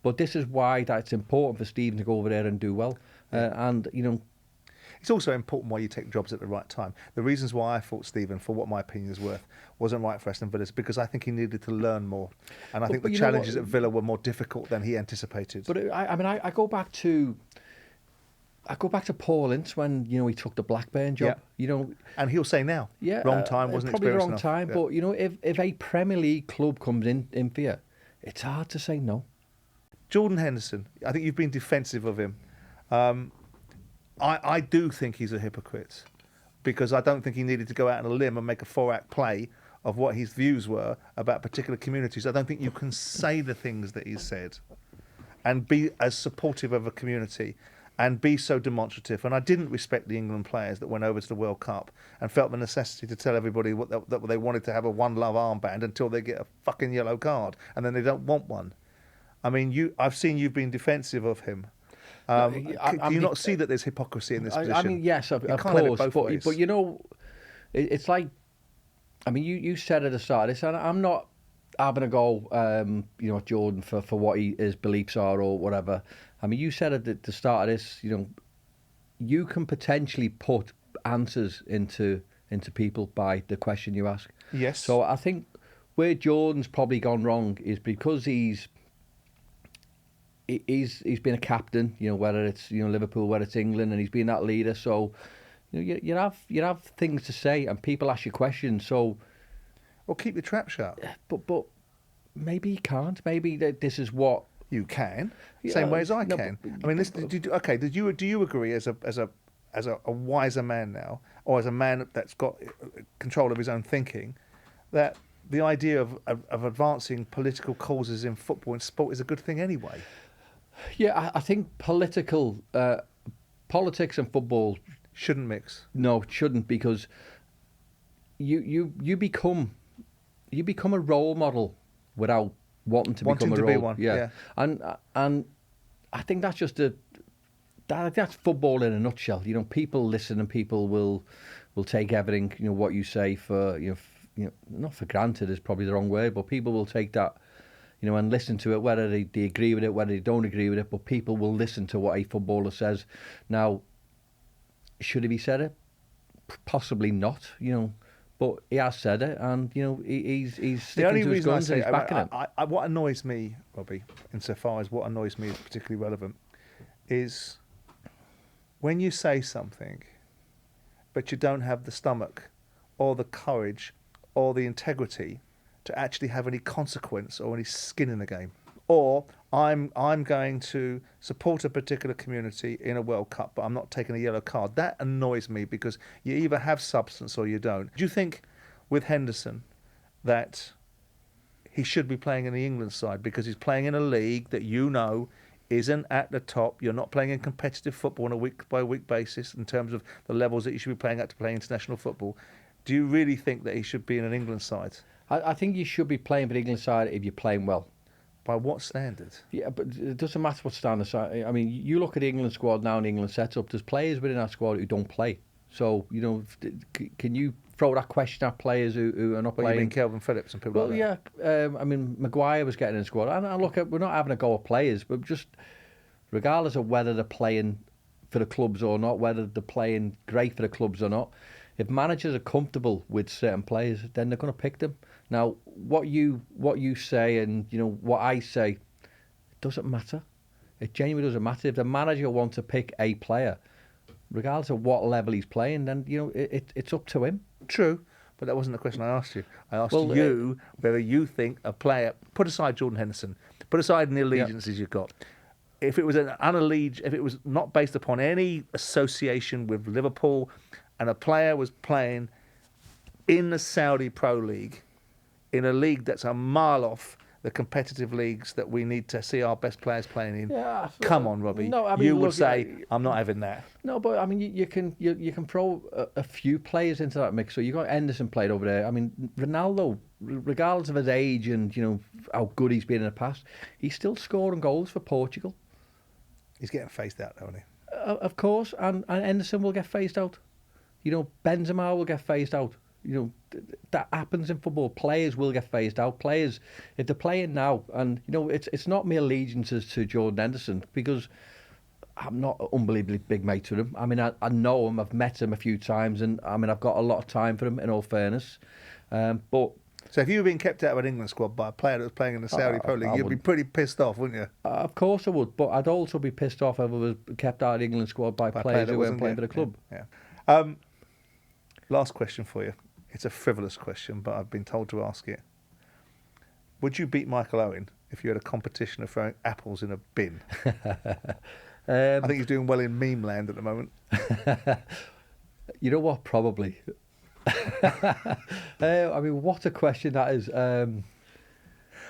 Speaker 2: But this is why it's important for Steven to go over there and do well.
Speaker 1: It's also important why you take jobs at the right time. The reasons why I thought Steven, for what my opinion is worth, wasn't right for Aston Villa is because I think he needed to learn more. And I think the challenges at Villa were more difficult than he anticipated.
Speaker 2: But I go back to Paul Ince when he took the Blackburn job.
Speaker 1: And he'll say now, wrong time, wasn't
Speaker 2: probably
Speaker 1: experienced
Speaker 2: wrong
Speaker 1: enough.
Speaker 2: time. But if a Premier League club comes in for you, it's hard to say no.
Speaker 1: Jordan Henderson, I think you've been defensive of him. I do think he's a hypocrite, because I don't think he needed to go out on a limb and make a 4-act play of what his views were about particular communities. I don't think you can say the things that he said and be as supportive of a community and be so demonstrative. And I didn't respect the England players that went over to the World Cup and felt the necessity to tell everybody that they wanted to have a One Love armband until they get a fucking yellow card, and then they don't want one. I mean, I've seen you've been defensive of him. Do you not see that there's hypocrisy in this position?
Speaker 2: I mean, yes, of course, but you know, it's like, I mean, you said at the start of this, and I'm not having a go, you know, at Jordan for what his beliefs are or whatever. I mean, you said at the start of this, you know, you can potentially put answers into people by the question you ask.
Speaker 1: Yes.
Speaker 2: So I think where Jordan's probably gone wrong is because he's been a captain, you know, whether it's, you know, Liverpool, whether it's England, and he's been that leader. So, you know, you have things to say, and people ask you questions. So,
Speaker 1: or keep your trap shut.
Speaker 2: But maybe you can't. Maybe this is what
Speaker 1: you can. Same way as I can. I mean, do you agree as a wiser man now, or as a man that's got control of his own thinking, that the idea of advancing political causes in football and sport is a good thing anyway?
Speaker 2: Yeah, I think politics and football
Speaker 1: shouldn't mix.
Speaker 2: No, it shouldn't, because you become a role model without wanting to become a role.
Speaker 1: Be one. Yeah.
Speaker 2: And I think that's just that's football in a nutshell. You know, people listen, and people will take everything, you know, what you say for, you know, not for granted is probably the wrong word, but people will take that, you know, and listen to it, whether they agree with it, whether they don't agree with it, but people will listen to what a footballer says. Now, should he be said it? Possibly not, you know, but he has said it, and, you know, he's sticking to his guns and he's backing it.
Speaker 1: What annoys me, Robbie, insofar as what annoys me is particularly relevant, is when you say something, but you don't have the stomach or the courage or the integrity to actually have any consequence or any skin in the game. Or I'm going to support a particular community in a World Cup, but I'm not taking a yellow card. That annoys me, because you either have substance or you don't. Do you think with Henderson that he should be playing in the England side because he's playing in a league that, you know, isn't at the top? You're not playing in competitive football on a week-by-week basis in terms of the levels that you should be playing at to play international football. Do you really think that he should be in an England side?
Speaker 2: I think you should be playing for the England side if you're playing well.
Speaker 1: By what standard? Yeah,
Speaker 2: but it doesn't matter what standard. I mean, you look at the England squad now and the England setup, there's players within that squad who don't play. So, you know, can you throw that question at players who are not playing?
Speaker 1: You mean Kelvin Phillips and people like that?
Speaker 2: Yeah. I mean, Maguire was getting in the squad. And look, we're not having a go at players, but just regardless of whether they're playing for the clubs or not, whether they're playing great for the clubs or not, if managers are comfortable with certain players, then they're going to pick them. Now, what you say and, you know, what I say, it doesn't matter. It genuinely doesn't matter. If the manager wants to pick a player, regardless of what level he's playing, then, you know, it's up to him.
Speaker 1: True, but that wasn't the question I asked you. I asked you whether you think a player, put aside Jordan Henderson, put aside the allegiances you've got, if it was if it was not based upon any association with Liverpool, and a player was playing in the Saudi Pro League, in a league that's a mile off the competitive leagues that we need to see our best players playing in. Yeah, come on, Robbie. No, I mean, you would say, I'm not having that.
Speaker 2: No, but I mean, you can throw a few players into that mix. So you got Henderson played over there. I mean, Ronaldo, regardless of his age and, you know, how good he's been in the past, he's still scoring goals for Portugal.
Speaker 1: He's getting phased out, though, isn't he?
Speaker 2: Of course, and Henderson will get phased out. You know, Benzema will get phased out. You know, that happens in football. Players will get phased out. Players, if they're playing now, and, you know, it's not my allegiances to Jordan Henderson, because I'm not unbelievably big mates with him. I mean, I know him, I've met him a few times, and I mean, I've got a lot of time for him, in all fairness. But
Speaker 1: so if you were being kept out of an England squad by a player that was playing in the Saudi Pro League, you'd be pretty pissed off, wouldn't you?
Speaker 2: Of course I would, but I'd also be pissed off if I was kept out of the England squad by players who weren't playing for the club.
Speaker 1: Yeah. Last question for you. It's a frivolous question, but I've been told to ask it. Would you beat Michael Owen if you had a competition of throwing apples in a bin? I think he's doing well in meme land at the moment.
Speaker 2: You know what? Probably. I mean, what a question that is.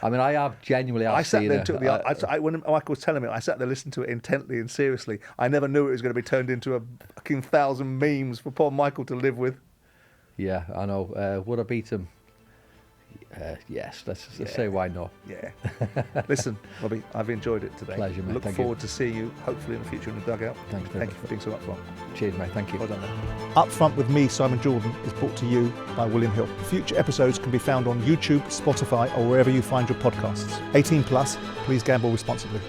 Speaker 2: I mean, I have genuinely.
Speaker 1: I sat
Speaker 2: seen
Speaker 1: there
Speaker 2: it.
Speaker 1: and took when Michael was telling me, I sat there listening to it intently and seriously. I never knew it was going to be turned into a fucking 1,000 memes for poor Michael to live with.
Speaker 2: Yeah, I know. Would I beat him? Yes, let's say why not.
Speaker 1: Yeah. Listen, Robbie, I've enjoyed it today.
Speaker 2: Pleasure, mate.
Speaker 1: Look forward to seeing you, hopefully, in the future in the dugout.
Speaker 2: Thanks very
Speaker 1: Thank
Speaker 2: much.
Speaker 1: you for being so upfront.
Speaker 2: Cheers, mate. Thank you.
Speaker 1: Well done, mate. Upfront with me, Simon Jordan, is brought to you by William Hill. Future episodes can be found on YouTube, Spotify, or wherever you find your podcasts. 18 plus, please gamble responsibly.